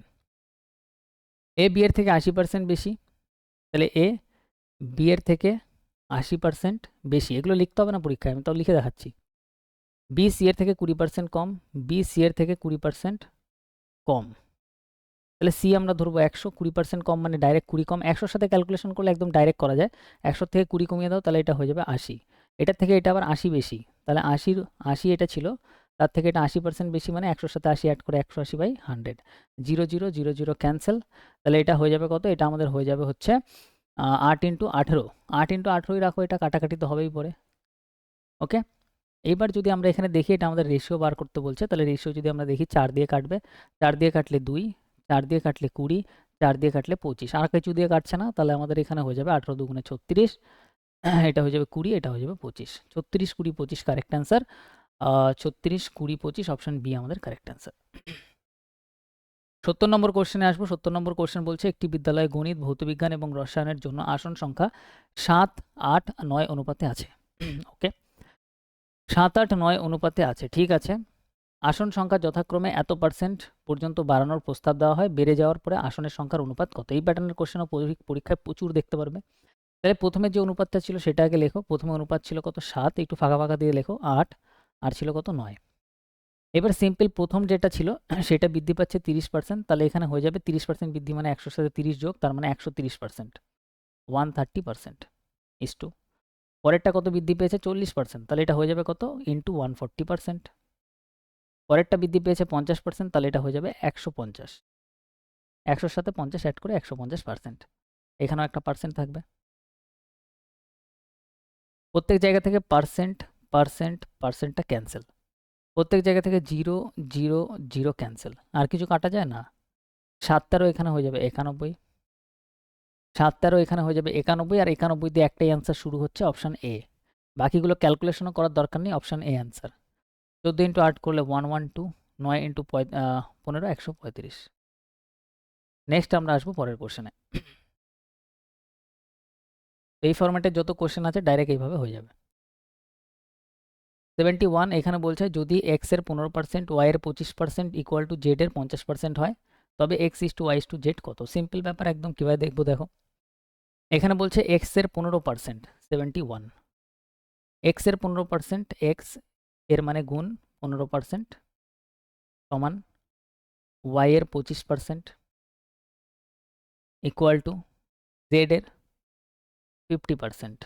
A B এর থেকে 80% বেশি, তাহলে এ বি এর থেকে 80% বেশি। এগুলো লিখতে হবে না পরীক্ষায়, আমি তাও লিখে দেখাচ্ছি। বি সি এর থেকে 20% কম, বি সি এর থেকে 20% কম। তাহলে সি আমরা ধরবো 100, 20% কম মানে ডাইরেক্ট 20 কম। 100-র সাথে ক্যালকুলেশন করলে একদম ডাইরেক্ট করা যায়। 100 থেকে 20 কমিয়ে দাও তাহলে এটা হয়ে যাবে 80। এটার থেকে এটা আবার 80 বেশি, তাহলে 80 এটা ছিল, তার থেকে এটা 80% বেশি মানে 100-র সাথে 80 অ্যাড করে 180/100। 0 0 0 0 ক্যান্সেল। তাহলে এটা হয়ে যাবে কত? এটা আমাদের হয়ে যাবে হচ্ছে 8 × 18। 8 × 18ই রাখো, এটা কাটাকাটি তো হবেই পরে। ওকে, এইবার যদি আমরা এখানে দেখি এটা আমাদের রেশিও বার করতে বলছে, তাহলে রেশিও যদি আমরা দেখি 4 দিয়ে কাটবে, 4 দিয়ে কাটলে 2, 4 দিয়ে কাটলে 20, 4 দিয়ে কাটলে 25, আর কিছু দিয়ে কাটছে না, তাহলে আমাদের এখানে হয়ে যাবে 18 2 36, এটা হয়ে যাবে 20, এটা হয়ে যাবে 25। 36 20 25 কারেক্ট অ্যান্সার। 36 20 25 অপশন বি আমাদের কারেক্ট অ্যান্সার। 70 নম্বর কোশ্চেনে আসবো। 70 নম্বর কোশ্চেন বলছে একটি বিদ্যালয়ে গণিত, ভৌতবিজ্ঞান এবং রসায়নের জন্য আসন সংখ্যা 7 8 9 অনুপাতে আছে। ওকে, 7 8 9 অনুপাতে আছে, ঠিক আছে। আসন সংখ্যা যথাক্রমে এত % পর্যন্ত বাড়ানোর প্রস্তাব দেওয়া হয়, বেড়ে যাওয়ার পরে আসনের সংখ্যার অনুপাত কত? এই প্যাটার্নের কোশ্চেনও পরীক্ষায় প্রচুর দেখতে পারবে। তাহলে প্রথমে যে অনুপাতটা ছিল সেটা আগে লেখো। প্রথমে অনুপাত ছিল কত? 7, একটু ফাঁকা ফাঁকা দিয়ে লেখো 8, আর ছিল কত? 9। এবার সিম্পল প্রথম যেটা ছিল সেটা বৃদ্ধি পাচ্ছে 30%, তাহলে এখানে হয়ে যাবে 30% বৃদ্ধি মানে 100-র সাথে 30 যোগ, তার মানে 130%, 130% ইস টু পরেরটা কত বৃদ্ধি পেয়েছে? 40%, তাহলে এটা হয়ে যাবে কত? ইন্টু 140%। পরেরটা বৃদ্ধি পেয়েছে 50%, তাহলে এটা হয়ে যাবে 150। 100-র সাথে 50 অ্যাড করে 150%। এখানেও একটা পার্সেন্ট থাকবে। প্রত্যেক জায়গা থেকে পার্সেন্টটা ক্যান্সেল। প্রত্যেক জায়গা থেকে 0 0 0 ক্যান্সেল। আর কিছু কাটা যায় না। 7 13 এখানে হয়ে যাবে 91, 7 13 এখানে হয়ে যাবে 91, আর 91 দিয়ে একটাই অ্যান্সার শুরু হচ্ছে, অপশান এ। বাকিগুলো ক্যালকুলেশনও করার দরকার নেই, অপশান এ অ্যান্সার। 14 × 8 করলে 112, 9 × 15 135। নেক্সট আমরা আসবো পরের কোশ্চেনে। এই ফরম্যাটের যত কোশ্চেন আছে ডাইরেক্ট এইভাবে হয়ে যাবে। 71 এখানে বলছে যদি x এর 15%, y এর 25% ইকুয়াল টু z এর 50% হয় তবে x is to y is to z কত? সিম্পল ব্যাপার একদম, কীভাবে দেখবো দেখো। এখানে বলছে x এর 15%, 71, x এর 15%, x এর মানে গুণ 15% সমান y এর 25% ইকুয়াল টু z এর 50%।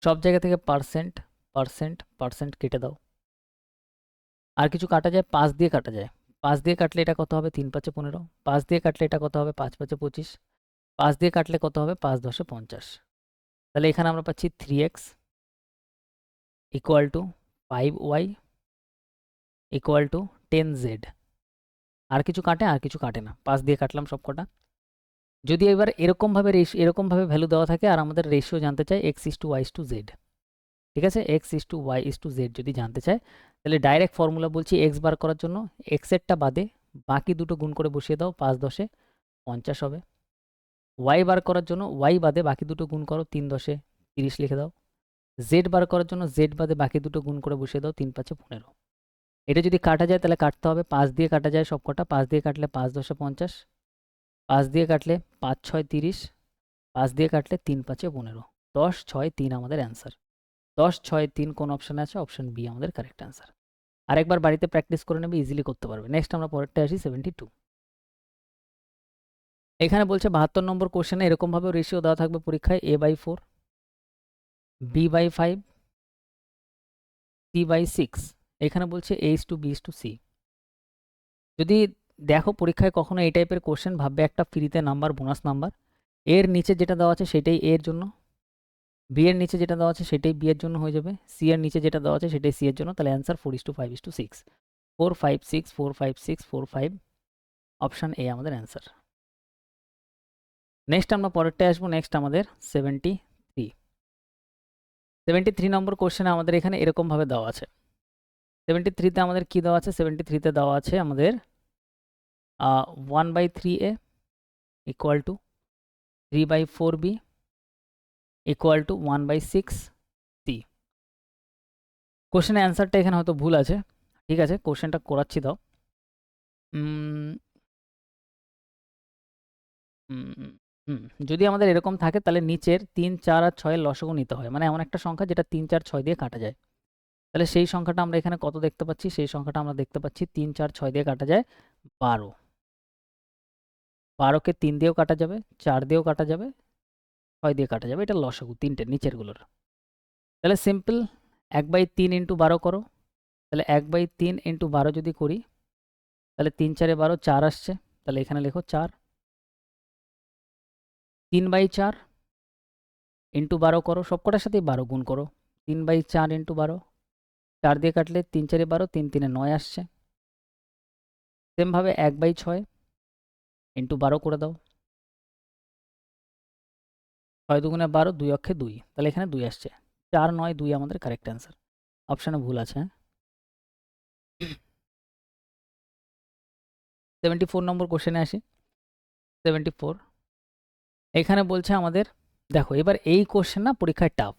সব জায়গা থেকে পার্সেন্ট কেটে দাও। আর কিছু কাটা যায়? 5 দিয়ে কাটা যায়। 5 দিয়ে কাটলে এটা কত হবে? 3 5 15। 5 দিয়ে কাটলে এটা কত হবে? 5 5 25। 5 দিয়ে কাটলে কত হবে? 5 10 50। তাহলে এখানে আমরা পাচ্ছি 3x equal to 5y equal to 10z। আর কিছু কাটে? আর কিছু কাটে না। 5 দিয়ে কাটলাম সব কটা। যদি এবার এরকমভাবে ভ্যালু দেওয়া থাকে আর আমাদের রেশিও জানতে চাই x is to y is to z, ঠিক আছে, x is to Y is to Z যদি জানতে চায় তাহলে ডাইরেক্ট ফর্মুলা বলছি, এক্স বার করার জন্য এক্সেরটা বাদে বাকি দুটো গুণ করে বসিয়ে দাও, 5 10 50 হবে। ওয়াই বার করার জন্য ওয়াই বাদে বাকি দুটো গুণ করো, 3 10 30 লিখে দাও। জেড বার করার জন্য জেড বাদে বাকি দুটো গুণ করে বসিয়ে দাও, 3 5 15। এটা যদি কাটা যায় তাহলে কাটতে হবে, 5 দিয়ে কাটা যায় সব কটা, 5 দিয়ে কাটলে 5 10 50, 5 দিয়ে কাটলে 5 6 30, 5 দিয়ে কাটলে 3 5 15, 10 6 3 আমাদের অ্যান্সার। 10 6 3 কোন অপশানে আছে? অপশান বি আমাদের কারেক্ট অ্যান্সার। আরেকবার বাড়িতে প্র্যাকটিস করে নেবে, ইজিলি করতে পারবে। নেক্সট আমরা পরেরটা আসি 72। এখানে বলছে 72 নম্বর কোশ্চেনে এরকমভাবে রেশিও দেওয়া থাকবে পরীক্ষায়, a/4, b/5, c/6। এখানে বলছে a:b:c। যদি দেখো পরীক্ষায় কখনো এই টাইপের কোশ্চেন, ভাববে একটা ফ্রিতে নাম্বার, বোনাস নাম্বার, এর নিচে যেটা দেওয়া আছে সেটাই এর জন্য, বি এর নিচে যেটা দেওয়া আছে সেটাই বি এর জন্য হয়ে যাবে, সি এর নিচে যেটা দেওয়া আছে সেটাই সি এর জন্য, তাহলে অ্যান্সার 4:5:6, 4 5 6 4 5 6 4 5, অপশান এ আমাদের অ্যান্সার। নেক্সট আমরা পরেরটায় আসবো। নেক্সট আমাদের 73। 73 নম্বর কোশ্চেনে আমাদের এখানে এরকমভাবে দেওয়া আছে। 73তে আমাদের কি দেওয়া আছে? 73তে দেওয়া আছে আমাদের 1/3a equal to 3/4b equal to 1/6c। কোশ্চেনের অ্যান্সারটা এখানে হয়তো ভুল আছে, ঠিক আছে, কোশ্চেনটা করাচ্ছি দাও। যদি আমাদের এরকম থাকে তাহলে নিচের 3 4 আর 6 এর লসাগু নিতে হয়, মানে এমন একটা সংখ্যা যেটা 3 4 6 দিয়ে কাটা যায়। তাহলে সেই সংখ্যাটা আমরা এখানে কত দেখতে পাচ্ছি? সেই সংখ্যাটা আমরা দেখতে পাচ্ছি 3 4 6 দিয়ে কাটা যায় 12। 12কে 3 দিয়েও কাটা যাবে, 4 দিয়েও কাটা যাবে, 6 দিয়ে কাটা যাবে। এটা লসাগু তিনটে নিচেরগুলোর। তাহলে সিম্পল 1/3 ইন্টু 12 করো। তাহলে 1/3 ইন্টু 12 যদি করি তাহলে 3 4 12, 4 আসছে। তাহলে এখানে লেখো 4। 3/4 ইন্টু 12 করো, সবকটার সাথেই 12 গুণ করো। 3/4 ইন্টু 12, 4 দিয়ে কাটলে 3 4 12, 3 3 9 আসছে। সেমভাবে 1/6 ইন্টু 12 করে দাও। 6 দুগুণে 12, 2 অক্ষে 2, তাহলে এখানে 2 আসছে। 4 9 2 আমাদের কারেক্ট অ্যান্সার। অপশানে ভুল আছে। 74 নম্বর কোশ্চেনে আসি। 74 এখানে বলছে আমাদের, দেখো এবার এই কোশ্চেন না পরীক্ষায় টাফ,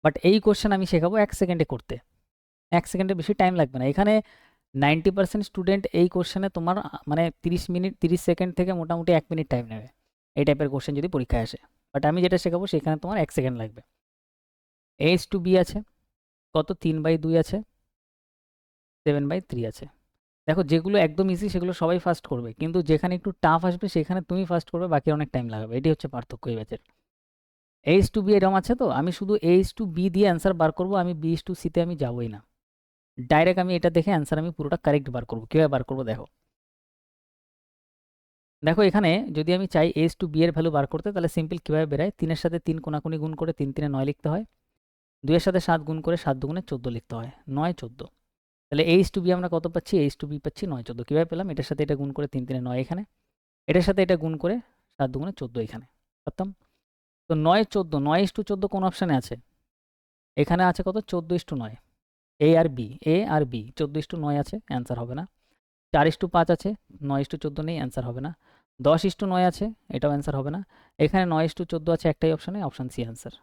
বাট এই কোশ্চেন আমি শেখাবো 1 সেকেন্ডে করতে। 1 সেকেন্ডে বেশি টাইম লাগবে না। এখানে 90% স্টুডেন্ট এই কোশ্চেনে তোমার মানে 30 সেকেন্ড থেকে মোটামুটি 1 মিনিট টাইম নেবে এই টাইপের কোশ্চেন যদি পরীক্ষায় আসে। বাট আমি যেটা শেখাবো সেখানে তোমার 1 সেকেন্ড লাগবে। a:b আছে কত? 3/2 আছে, 7/3 আছে। দেখো যেগুলো একদম ইজি সেগুলো সবাই ফার্স্ট করবে, কিন্তু যেখানে একটু টাফ আসবে সেখানে তুমি ফার্স্ট করবে, বাকি অনেক টাইম লাগাবে। এটি হচ্ছে পার্থক্য এই ব্যাচের। a:b এরকম আছে, তো আমি শুধু a:b দিয়ে অ্যান্সার বার করবো, আমি b:c তে আমি যাবোই না। ডাইরেক্ট আমি এটা দেখে অ্যান্সার আমি পুরোটা কারেক্ট বার করবো। কীভাবে বার করবো দেখো। দেখো এখানে যদি আমি চাই a:b এর ভ্যালু বার করতে, তাহলে সিম্পল কীভাবে বেরায়? 3 এর সাথে 3 কোনাকুনি গুণ করে 3 3 9 লিখতে হয়। 2 এর সাথে 7 গুণ করে 7 দুগুণে 14 লিখতে হয়, 9 14। তাহলে a:b আমরা কত পাচ্ছি? a:b পাচ্ছি 9 14। কীভাবে পেলাম? এটার সাথে এটা গুণ করে 3 3 9 এখানে, এটার সাথে এটা গুণ করে 7 দুগুণে 14 এখানে পারতাম। তো 9 14, 9:14 কোন অপশানে আছে? এখানে আছে কত? 14:9। এ আর বি, এ আর বি 14:9 আছে, অ্যান্সার হবে না। 4:5 আছে, 9:14 নেই, অ্যান্সার হবে না। 10:9 আছে, এটাও অ্যান্সার হবে না। এখানে 9:14 আছে একটাই অপশানে, option C answer.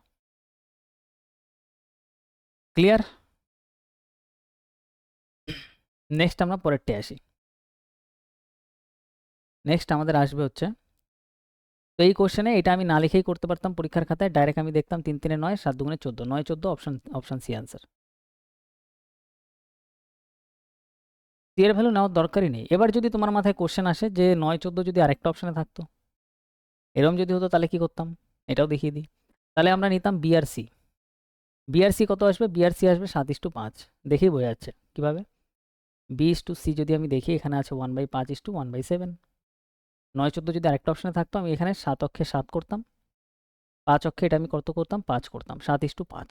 Clear? Next আমরা পরেরটে আসি। নেক্সট আমাদের আসবে হচ্ছে, তো এই কোশ্চেনে এটা আমি না লিখেই করতে পারতাম পরীক্ষার খাতায়, ডাইরেক্ট আমি দেখতাম 3 3 9 7 দুগুণে 14, 9 14, অপশান সি অ্যান্সার। সি এর ভ্যালু নেওয়ার দরকারই নেই। এবার যদি তোমার মাথায় কোশ্চেন আসে যে 9 14 যদি আরেকটা অপশানে থাকতো, এরকম যদি হতো তাহলে কি করতাম? এটাও দেখিয়ে দিই। তাহলে আমরা নিতাম বি আর সি। বি আর সি কত আসবে? বি আর সি আসবে 7:5। দেখেই বোঝা যাচ্ছে কীভাবে। b:c যদি আমি দেখি, এখানে আছে 1/5:1/7। 9 14 যদি আরেকটা অপশানে থাকতো, আমি এখানে 7 অক্ষে 7 করতাম, 5 অক্ষে এটা আমি কত করতাম? 5 করতাম, 7:5।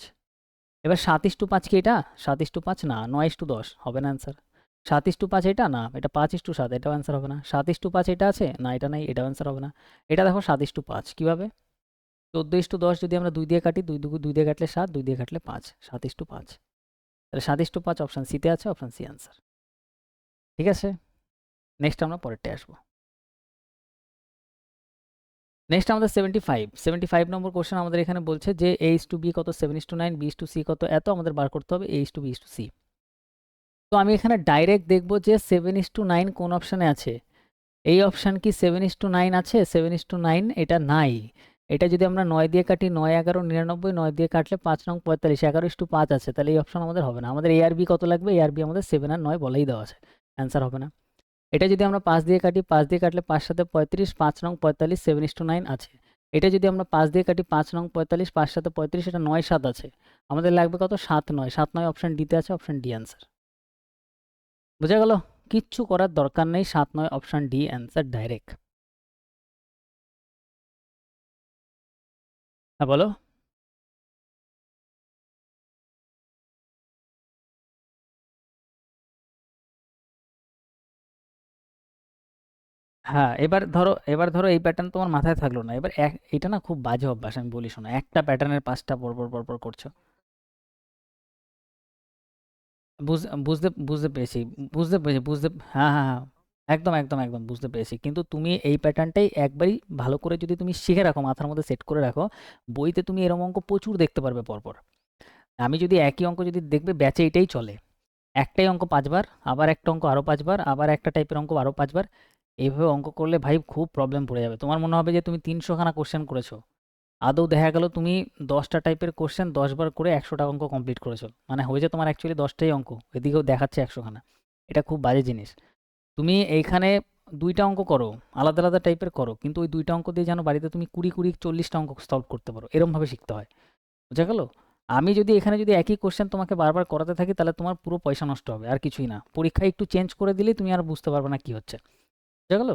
এবার 7:5 কি এটা? 7:5 না, 9:10 হবে না অ্যান্সার। 7:5 এটা না, এটা 5:7, এটাও অ্যান্সার হবে না। 7:5 এটা আছে না, এটা নাই, এটাও অ্যান্সার হবে না। এটা দেখো 7:5 কীভাবে? 14:10 যদি আমরা 2 দিয়ে কাটি, 2 দিয়ে কাটলে 7, 2 দিয়ে কাটলে 5, 7:5। তাহলে 7:5 অপশান সিতে আছে, অপশান সি অ্যান্সার। ঠিক আছে, নেক্সট আমরা পরেরটায় আসবো। নেক্সট আমাদের 75 নম্বর কোশ্চেন আমাদের এখানে বলছে যে a:b কত, 7:9, b:c কত, এত আমাদের বার করতে হবে a:b c। তো আমি এখানে ডাইরেক্ট দেখব যে 7:9 কোন অপশানে আছে। এই অপশান কি 7:9 আছে? 7:9 এটা নাই। এটা যদি আমরা 9 দিয়ে কাটি, 9, 11, 99, 9 দিয়ে কাটলে 5 নং 45, 11:5 আছে। তাহলে এই অপশান আমাদের হবে না। আমাদের a আর b কত লাগবে? a আর b আমাদের 7 আর 9 বলেই দেওয়া আছে, অ্যান্সার হবে না। এটা যদি আমরা 5 দিয়ে কাটি, 5 দিয়ে কাটলে 5 7 35, 5 নং 45, 7:9 আছে। এটা যদি আমরা 5 দিয়ে কাটি, 5 নং 45, 5 7 35, এটা 9 7 আছে। আমাদের লাগবে কত? 7 9, 7 9 অপশান ডিতে আছে, অপশান ডি অ্যান্সার। বোঝা গেল? কিচ্ছু করার দরকার নেই, 7 9 অপশান ডি অ্যান্সার ডাইরেক্ট। হ্যাঁ বলো। হ্যাঁ, এবার ধরো এই প্যাটার্ন তোমার মাথায় থাকলো না। এবার এটা না খুব বাজে অভ্যাস, আমি বলি শোনো। একটা প্যাটার্নের 5টা পরপর করছো। বুঝতে বুঝতে পেরেছি, হ্যাঁ হ্যাঁ হ্যাঁ, একদম বুঝতে পেরেছি। কিন্তু তুমি এই প্যাটার্নটাই একবারই ভালো করে যদি তুমি শিখে রাখো, মাথার মধ্যে সেট করে রাখো, বইতে তুমি এরকম অঙ্ক প্রচুর দেখতে পারবে পরপর। আমি যদি একই অঙ্ক যদি দেখবে, ব্যাচে এটাই চলে। একটাই অঙ্ক 5 বার, আবার একটা অঙ্ক আরও 5 বার, আবার একটা টাইপের অঙ্ক আরও 5 বার। এইভাবে অঙ্ক করলে ভাই খুব প্রবলেম পড়ে যাবে। তোমার মনে হবে যে তুমি 300 খানা কোশ্চেন করেছো, আদৌ দেখা গেল তুমি 10টা টাইপের কোশ্চেন 10 বার করে 100টা অঙ্ক কমপ্লিট করেছো। মানে হয়েছে তোমার অ্যাকচুয়ালি 10টাই অঙ্ক, এদিকেও দেখাচ্ছে 100 খানা। এটা খুব বাজে জিনিস। তুমি এইখানে 2টা অঙ্ক করো, আলাদা আলাদা টাইপের করো, কিন্তু ওই 2টা অঙ্ক দিয়ে যেন বাড়িতে তুমি 20 40টা অঙ্ক সলভ করতে পারো, এরমভাবে শিখতে হয়। বুঝা গেল? আমি যদি এখানে যদি একই কোশ্চেন তোমাকে বারবার করাতে থাকি, তাহলে তোমার পুরো পয়সা নষ্ট হবে, আর কিছুই না। পরীক্ষায় একটু চেঞ্জ করে দিলেই তুমি আর বুঝতে পারবে না কি হচ্ছে। বুঝা গেল?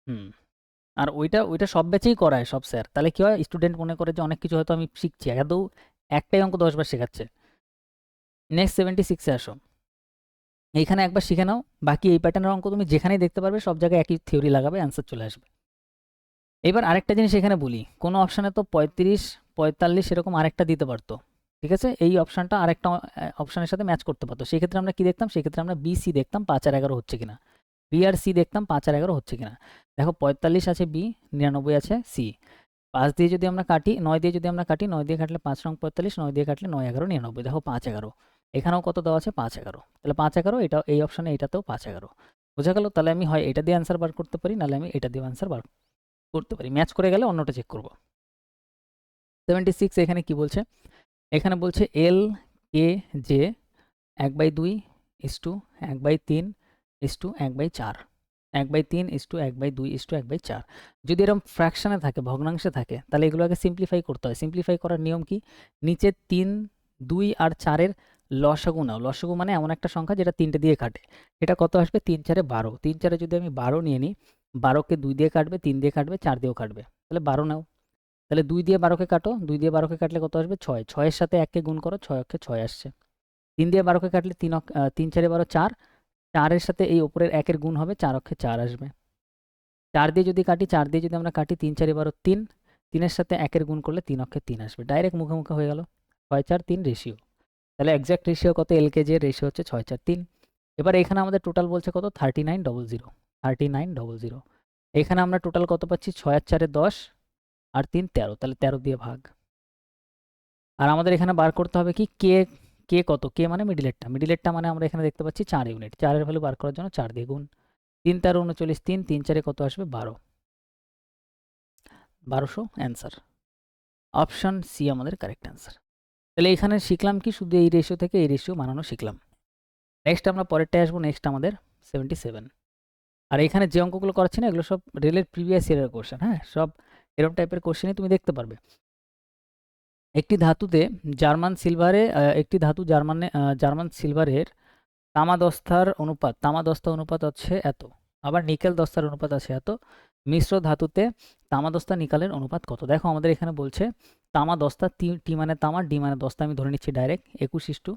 হুম। আর ওইটা ওইটা সব ব্যাচেই করায় সব স্যার। তাহলে কি হয়, স্টুডেন্ট মনে করে যে অনেক কিছু হয়তো আমি শিখছি, আদৌ একটাই অঙ্ক 10 বার শেখাচ্ছে। নেক্সট 76-এ আসো। এইখানে একবার শিখে নাও, বাকি এই প্যাটার্নের অঙ্ক তুমি যেখানেই দেখতে পারবে সব জায়গায় একই থিওরি লাগাবে, অ্যান্সার চলে আসবে। এবার আরেকটা জিনিস এখানে বলি, কোনো অপশানে তো 35 45 এরকম আরেকটা দিতে পারতো। ঠিক আছে, এই অপশানটা আরেকটা অপশানের সাথে ম্যাচ করতে পারতো। সেক্ষেত্রে আমরা কি দেখতাম? সেক্ষেত্রে আমরা বি সি দেখতাম 5 আর 11 হচ্ছে কিনা, বি আর সি দেখতাম 5 আর 11 হচ্ছে কিনা। দেখো 45 আছে বি, 99 আছে সি। 5 দিয়ে যদি আমরা কাটি, 9 দিয়ে যদি আমরা কাটি, 9 দিয়ে কাটলে 5 নং 45, 9 দিয়ে কাটলে 9 11 99। দেখো 5 11, এখানেও কত দেওয়া আছে? 5 11। তাহলে 5 11, এটা এই অপশানে এটাতেও 5 11। বোঝা গেল? তাহলে আমি হয় এটা দিয়ে অ্যান্সার বার করতে পারি, নাহলে আমি এটা দিয়ে অ্যান্সার বার করতে পারি। ম্যাচ করে গেলে অন্যটা চেক করব। 76 এখানে কি বলছে? এখানে বলছে L K J 1/2 is to 1/3 is to 1/4, 1/3 is to 1/2 is to 1/4। যদি এরকম ফ্র্যাকশনে থাকে, ভগ্নাংশে থাকে, তাহলে এগুলোকে সিম্পলিফাই করতে হয়। সিম্পলিফাই করার নিয়ম কি? নিচে 3, 2 আর 4-এর লসাগু নাও। লসাগু মানে এমন একটা সংখ্যা যেটা 3টে দিয়ে কাটে। এটা কত আসবে? 3 4 12। 3 4 যদি আমি 12 নিয়ে নিই, 12কে 2 দিয়ে কাটবে, 3 দিয়ে কাটবে, 4 দিয়েও কাটবে, তাহলে 12 নাও। তাহলে 2 দিয়ে 12কে কাটো, 2 দিয়ে 12কে কাটলে কত আসবে? 6। 6-এর সাথে 1কে গুণ করো, 6 অক্ষে 6 আসছে। 3 দিয়ে 12কে কাটলে 3 4 12 4, 4-এর সাথে এই ওপরের 1-এর গুণ হবে, 4 অক্ষে 4 আসবে। 4 দিয়ে যদি কাটি, 4 দিয়ে যদি আমরা কাটি, 3 4 12 3, 3-এর সাথে 1-এর গুণ করলে 3 অক্ষে 3 আসবে। ডাইরেক্ট মুখে মুখে হয়ে গেল। 6 4 3 রেশিও। তাহলে এক্সাক্ট রেশিও কত? এলকেজি এর রেশিও হচ্ছে 6 4 3। এবার এখানে আমাদের টোটাল বলছে কত? 3900, 3900। এখানে আমরা টোটাল কত পাচ্ছি? 6 আর 4 10 আর 3 13, তাহলে 13 দিয়ে ভাগ। আর আমাদের এখানে বার করতে হবে কি? কে, কে কত? কে মানে মিডিলেরটা, মিডিলেরটা মানে আমরা এখানে দেখতে পাচ্ছি 4 ইউনিট। 4-এর ভ্যালু বার করার জন্য 4 দিয়ে গুণ। 3 13 39, 3 3 4-এ কত আসবে? 12, 1200 অ্যান্সার। অপশন সি আমাদের কারেক্ট অ্যান্সার। তাহলে এখানে শিখলাম কি? শুধু এই রেশিও থেকে এই রেশিও বানানো শিখলাম। নেক্সট আমরা পরেরটায় আসবো। নেক্সট আমাদের 77। আর এখানে যে অঙ্কগুলো করাচ্ছি না, এগুলো সব রেলের প্রিভিয়াস ইয়ারের কোশ্চেন। হ্যাঁ, সব এরকম টাইপের কোশ্চেনই তুমি দেখতে পারবে। একটি ধাতুতে জার্মান সিলভারে একটি ধাতু জার্মান সিলভারের তামা দস্তার অনুপাত, তামা দস্তা অনুপাত হচ্ছে এত। আবার নিকেল দস্তার অনুপাত আছে এত। মিশ্র ধাতুতে তামা দস্তা নিকেলের অনুপাত কত? দেখো আমাদের এখানে বলছে তামা দস্তা, টি মানে তামা, ডি মানে দস্তা, আমি ধরে নিচ্ছি ডাইরেক্ট 21:16।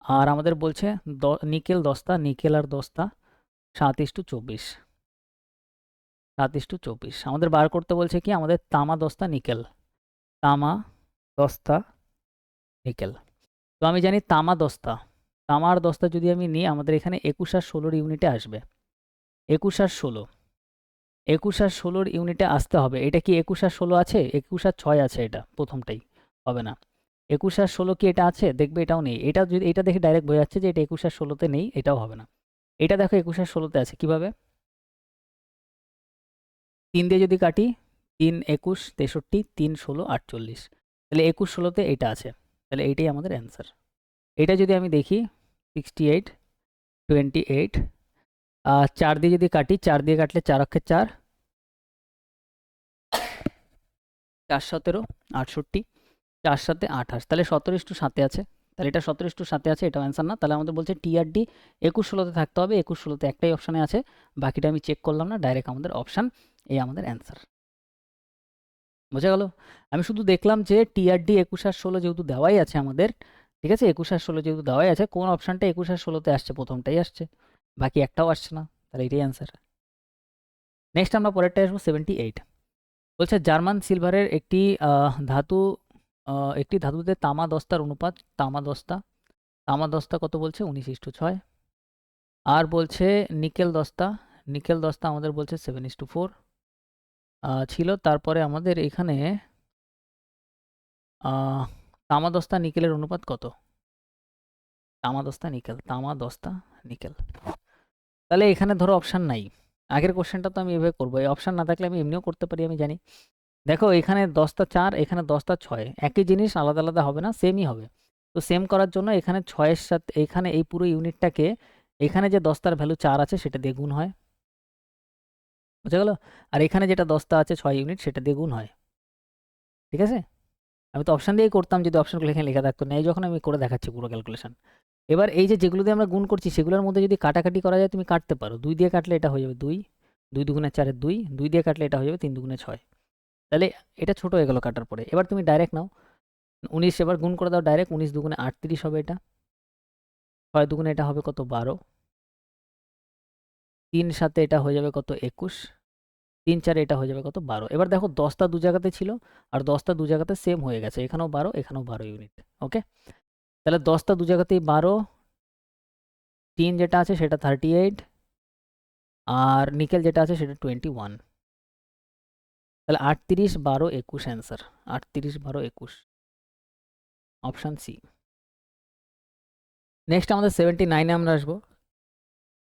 আর আমাদের বলছে নিকেল দস্তা, নিকেল আর দস্তা 7:24। 7:24। আমাদের বার করতে বলছে কি, আমাদের তামা দস্তা নিকেল, তামা দস্তা নিকেল। তো আমি জানি তামা দস্তা, তামার দস্তা যদি আমি নিই আমাদের এখানে 21 আর 16 ইউনিটে আসবে। 21 আর 16, 21 আর 16 ইউনিটে আসতে হবে। এটা কি 21 আর 16 আছে? 21 আর 6 আছে, এটা প্রথমটাই হবে না। 21 আর 16 কি এটা আছে? দেখবে এটাও নেই। এটা যদি, এটা দেখে ডাইরেক্ট বোঝা যাচ্ছে যে এটা 21 আর 16তে নেই, এটাও হবে না। এটা দেখো 21 আর 16তে আছে, কিভাবে? 3 দিয়ে যদি কাটি, 3 21 63, 3 16 48, তাহলে 21 16তে এটা আছে, তাহলে এইটাই আমাদের অ্যান্সার। এটা যদি আমি দেখি 68 28, 4 দিয়ে যদি কাটি, 4 দিয়ে কাটলে 4 অক্ষে 4, 4 17 68, 4 7 28, তাহলে 17:7 আছে। তাহলে এটা 17:7 আছে, এটাও অ্যান্সার না। তাহলে আমাদের বলছে টি আর ডি 21 16তে থাকতে হবে। 21 16তে একটাই অপশানে আছে, বাকিটা আমি চেক করলাম না, ডাইরেক্ট আমাদের অপশান এই আমাদের অ্যান্সার। বোঝা গেল? আমি শুধু দেখলাম যে টি আর ডি 21 আর 16 যেহেতু দেওয়াই আছে আমাদের, ঠিক আছে, 21 আর 16 যেহেতু দেওয়াই আছে, কোন অপশানটা 21 আর 16তে আসছে? প্রথমটাই আসছে, বাকি একটাও আসছে না, তাহলে এটাই অ্যান্সার। নেক্সট আমরা পরেরটায় আসবো 78। বলছে জার্মান সিলভারের একটি ধাতু, একটি ধাতুতে তামা দস্তার অনুপাত, তামা দস্তা, তামা দস্তা কত বলছে? 19:6। আর বলছে নিকেল দস্তা, নিকেল দস্তা আমাদের বলছে 7:4 ছিল। তারপরে আমাদের এখানে তামা দস্তা নিকেলের অনুপাত কত? তামা দস্তা নিকেল, তামা দস্তা নিকেল। তাহলে এখানে ধরো অপশান নাই। আগের কোশ্চেনটা তো আমি এভাবে করবো, এই অপশান না থাকলে আমি এমনিও করতে পারি, আমি জানি। দেখো এখানে 10টা 4, এখানে 10টা 6, একই জিনিস আলাদা আলাদা হবে না, সেমই হবে। তো সেম করার জন্য এখানে 6-এর সাথে এখানে এই পুরো ইউনিটটাকে, এখানে যে 10টার ভ্যালু 4 আছে সেটা দিয়ে গুণ হয়, বুঝা গেল? আর এখানে যেটা 10টা আছে 6 ইউনিট, সেটা দিয়ে গুণ হয়, ঠিক আছে? আমি তো অপশান দিয়েই করতাম যদি অপশানগুলো এখানে লেখা থাকতো না, এই যখন আমি করে দেখাচ্ছি পুরো ক্যালকুলেশন। এবার এই যে যেগুলো দিয়ে আমরা গুণ করছি সেগুলোর মধ্যে যদি কাটাকাটি করা যায়, তুমি কাটতে পারো। 2 দিয়ে কাটলে এটা হয়ে যাবে 2, 2 দুগুণে 4-এর 2, 2 দিয়ে কাটলে এটা হয়ে যাবে 3 দুগুণে 6। তাহলে এটা ছোট হয়ে গেল কাটার পরে। এবার তুমি ডাইরেক্ট নাও 19, এবার গুণ করে দাও ডাইরেক্ট, 19 দুগুণে 38 হবে এটা, 6 দুগুণে এটা হবে কত? 12, 3 7 এটা হয়ে যাবে কত? 21, 3 4 এটা হয়ে যাবে কত? 12। এবার দেখো 10টা দু জায়গাতে ছিল আর 10টা দু জায়গাতে সেম হয়ে গেছে, এখানেও 12 এখানেও 12 ইউনিট। ওকে, তাহলে 10টা দু জায়গাতেই 12, 3 যেটা আছে সেটা 38, আর নিকেল যেটা আছে সেটা 21। তাহলে 38 12 21 অ্যান্সার, 38 12 21, অপশান সি। নেক্সট আমাদের 79-এ আমরা আসবো।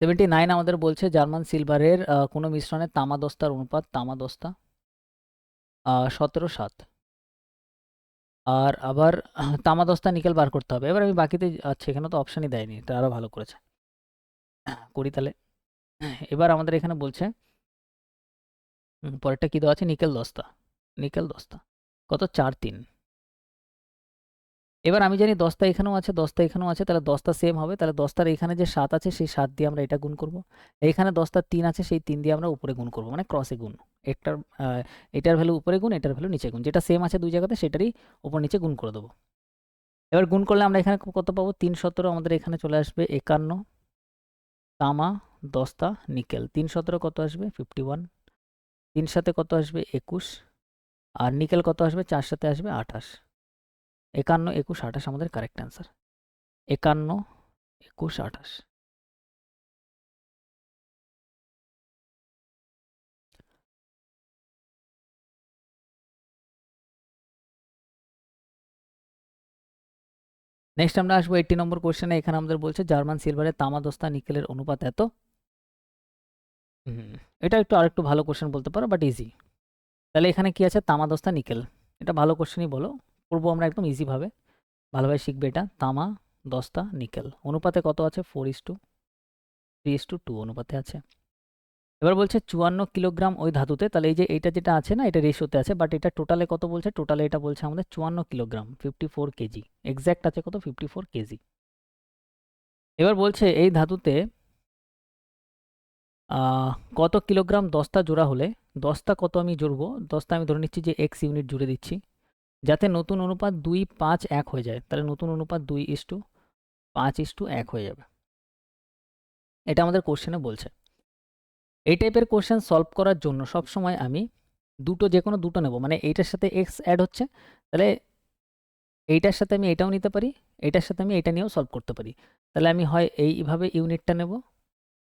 79 আমাদের বলছে জার্মান সিলভারের কোনো মিশ্রণে তামা দস্তার অনুপাত, তামা দস্তা 17:7। আর আবার তামা দস্তা নিকেল বার করতে হবে। এবার আমি বাকিতে, আচ্ছা এখানে তো অপশানই দেয়নি, এটা আরও ভালো করেছে, করি তাহলে। এবার আমাদের এখানে বলছে পরেরটা কি দেওয়া আছে? নিকেল দস্তা, নিকেল দস্তা কত? 4 3। এবার আমি জানি 10টা এখানেও আছে, 10টা এখানেও আছে, তাহলে 10টা সেম হবে। তাহলে 10টার এখানে যে 7 আছে সেই 7 দিয়ে আমরা এটা গুণ করব। এইখানে 10টার 3 আছে, সেই 3 দিয়ে আমরা উপরে গুণ করব, মানে ক্রসে গুণ। একটার এটার ভ্যালু উপরে গুণ, এটার ভ্যালু নিচে গুণ, যেটা সেম আছে দুই জায়গাতে সেটারই উপর নিচে গুণ করে দেবো। এবার গুণ করলে আমরা এখানে কত পাবো? 3 17 আমাদের এখানে চলে আসবে 51, তামা দস্তা নিকেল 3 17 কত আসবে? 51, 3 সাথে কত আসবে? 21, আর নিকেল কত আসবে? 4 সাথে আসবে 28। 51 21 28 আমাদের কারেক্ট অ্যান্সার, 51 21 28। নেক্সট আমরা আসবো 80 নম্বর কোশ্চেনে। এখানে আমাদের বলছে জার্মান সিলভারের তামা দস্তা নিকেলের অনুপাত এত। এটা একটু আরেকটু ভালো কোশ্চেন বলতে পারো, বাট ইজি। তাহলে এখানে কি আছে? তামা দস্তা নিকেল, এটা ভালো কোশ্চেনই বলো, করবো আমরা একদম ইজিভাবে, ভালোভাবে শিখবে। এটা তামা দস্তা নিকেল অনুপাতে কত আছে? 4:3:2 অনুপাতে আছে। এবার বলছে 54 কিলোগ্রাম ওই ধাতুতে, তাহলে এই যে এইটা যেটা আছে না, এটা রেশিওতে আছে, বাট এটা টোটালে কত বলছে? টোটালে এটা বলছে আমাদের 54 কিলোগ্রাম, 54 কেজি, এক্স্যাক্ট আছে কত? 54 কেজি। এবার বলছে এই ধাতুতে কত কিলোগ্রাম দস্তা জোড়া হলে, দস্তা কত আমি জুড়বো? দস্তা আমি ধরে নিচ্ছি যে এক্স ইউনিট জুড়ে দিচ্ছি, যাতে নতুন অনুপাত 2 5 1 হয়ে যায়। তাহলে নতুন অনুপাত 2:5:1 হয়ে যাবে, এটা আমাদের কোশ্চেনে বলছে। এই টাইপের কোশ্চেন সলভ করার জন্য সবসময় আমি যে কোনো দুটো নেব, মানে এইটার সাথে এক্স অ্যাড হচ্ছে, তাহলে এইটার সাথে আমি এটাও নিতে পারি, এইটার সাথে আমি এটা নিয়েও সলভ করতে পারি। তাহলে আমি হয় এইভাবে ইউনিটটা নেব,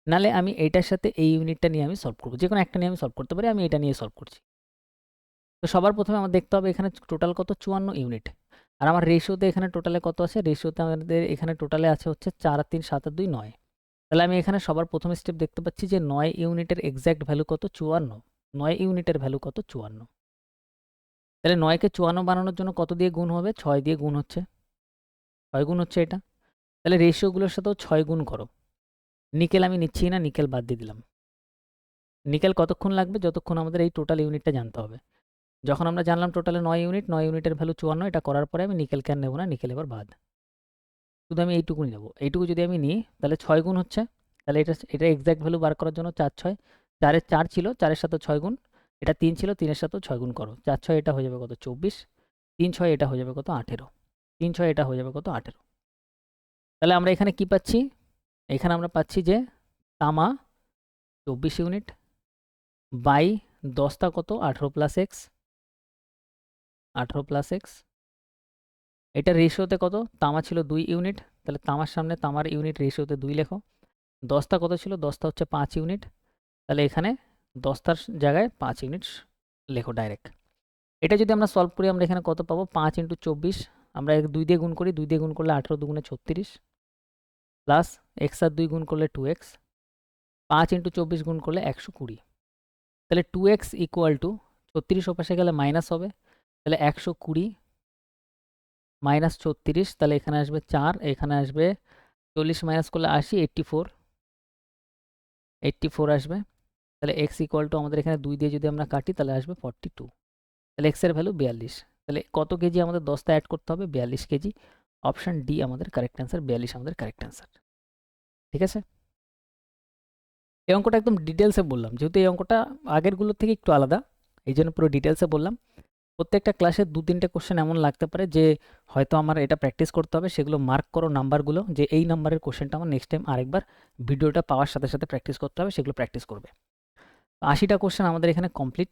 নালে আমি এইটার সাথে এই ইউনিটটা নিয়ে আমি সলভ করবো, যে কোনো একটা নিয়ে আমি সলভ করতে পারি। আমি এটা নিয়ে সলভ করছি। তো সবার প্রথমে আমার দেখতে হবে এখানে টোটাল কত, 54 ইউনিট। আর আমার রেশিওতে এখানে টোটালে কত আছে, রেশিওতে আমাদের এখানে টোটালে আছে হচ্ছে 4 আর 3 7 আর 2 9। তাহলে আমি এখানে সবার প্রথম স্টেপ দেখতে পাচ্ছি যে 9 ইউনিটের এক্স্যাক্ট ভ্যালু কত, 54। 9 ইউনিটের ভ্যালু কত, 54। তাহলে 9কে 54 বানানোর জন্য কত দিয়ে গুণ হবে, 6 দিয়ে গুণ হচ্ছে, 6 গুণ হচ্ছে এটা। তাহলে রেশিওগুলোর সাথেও 6 গুণ করো। নিকেল আমি নিচ্ছি না, নিকেল বাদ দিয়ে দিলাম। নিকেল কতক্ষণ লাগবে, যতক্ষণ আমাদের এই টোটাল ইউনিটটা জানতে হবে। যখন আমরা জানলাম টোটালে 9 ইউনিট, 9 ইউনিটের ভ্যালু 54, এটা করার পরে আমি নিকেলকে আর নেবো না, নিকেল এবার বাদ, শুধু আমি এইটুকুনি নেবো। এইটুকু যদি আমি নিই তাহলে 6 গুণ হচ্ছে। তাহলে এটা এক্স্যাক্ট ভ্যালু বার করার জন্য 4 6, 4-এর 4 ছিল, 4-এর সাথে 6 গুণ, এটা 3 ছিল, 3-এর সাথেও 6 গুণ করো, 4 6 এটা হয়ে যাবে কত, 24, 3 6 এটা হয়ে যাবে কত, 18, 3 6 এটা হয়ে যাবে কত, 18। তাহলে আমরা এখানে কি পাচ্ছি, এখানে আমরা পাচ্ছি যে তামা 24 ইউনিট বাই 10টা কত, 18 প্লাস এক্স, 18 প্লাস এক্স। এটা রেশিওতে কত, তামা ছিল 2 ইউনিট, তাহলে তামার সামনে তামার ইউনিট রেশিওতে 2 লেখো। 10টা কত ছিল, 10টা হচ্ছে 5 ইউনিট, তাহলে এখানে 10টার জায়গায় 5 ইউনিট লেখো ডাইরেক্ট। এটা যদি আমরা সলভ করি আমরা এখানে কত পাবো, 5 × 24, আমরা 2 দিয়ে গুণ করি, 2 দিয়ে গুণ করলে 18 দুগুণে 36, প্লাস এক্স আর 2 গুণ করলে 2x, 5 × 24 গুণ করলে 120। তাহলে 2x ইকুয়াল টু 36 ওপাশে গেলে মাইনাস হবে, তাহলে 120 মাইনাস 36, তাহলে এখানে আসবে 4, এখানে আসবে 40 মাইনাস করলে 80, 84 আসবে। তাহলে এক্স ইকুয়াল টু আমাদের এখানে 2 দিয়ে যদি আমরা কাটি তাহলে আসবে 42। তাহলে এক্সের ভ্যালু 42। তাহলে কত কেজি আমাদের 10টা অ্যাড করতে হবে, 42 কেজি। অপশান ডি আমাদের কারেক্ট অ্যান্সার, 42 আমাদের কারেক্ট অ্যান্সার। ঠিক আছে, এই অঙ্কটা একদম ডিটেলসে বললাম, যেহেতু এই অঙ্কটা আগেরগুলোর থেকে একটু আলাদা, এই জন্য পুরো ডিটেলসে বললাম। প্রত্যেকটা ক্লাসে 2-3টে কোশ্চেন এমন লাগতে পারে যে হয়তো আমার এটা প্র্যাকটিস করতে হবে, সেগুলো মার্ক করো নাম্বারগুলো, যে এই নাম্বারের কোশ্চেনটা আমার নেক্সট টাইম আরেকবার ভিডিওটা পাওয়ার সাথে সাথে প্র্যাকটিস করতে হবে, সেগুলো প্র্যাকটিস করবে। 80টা কোশ্চেন আমাদের এখানে কমপ্লিট।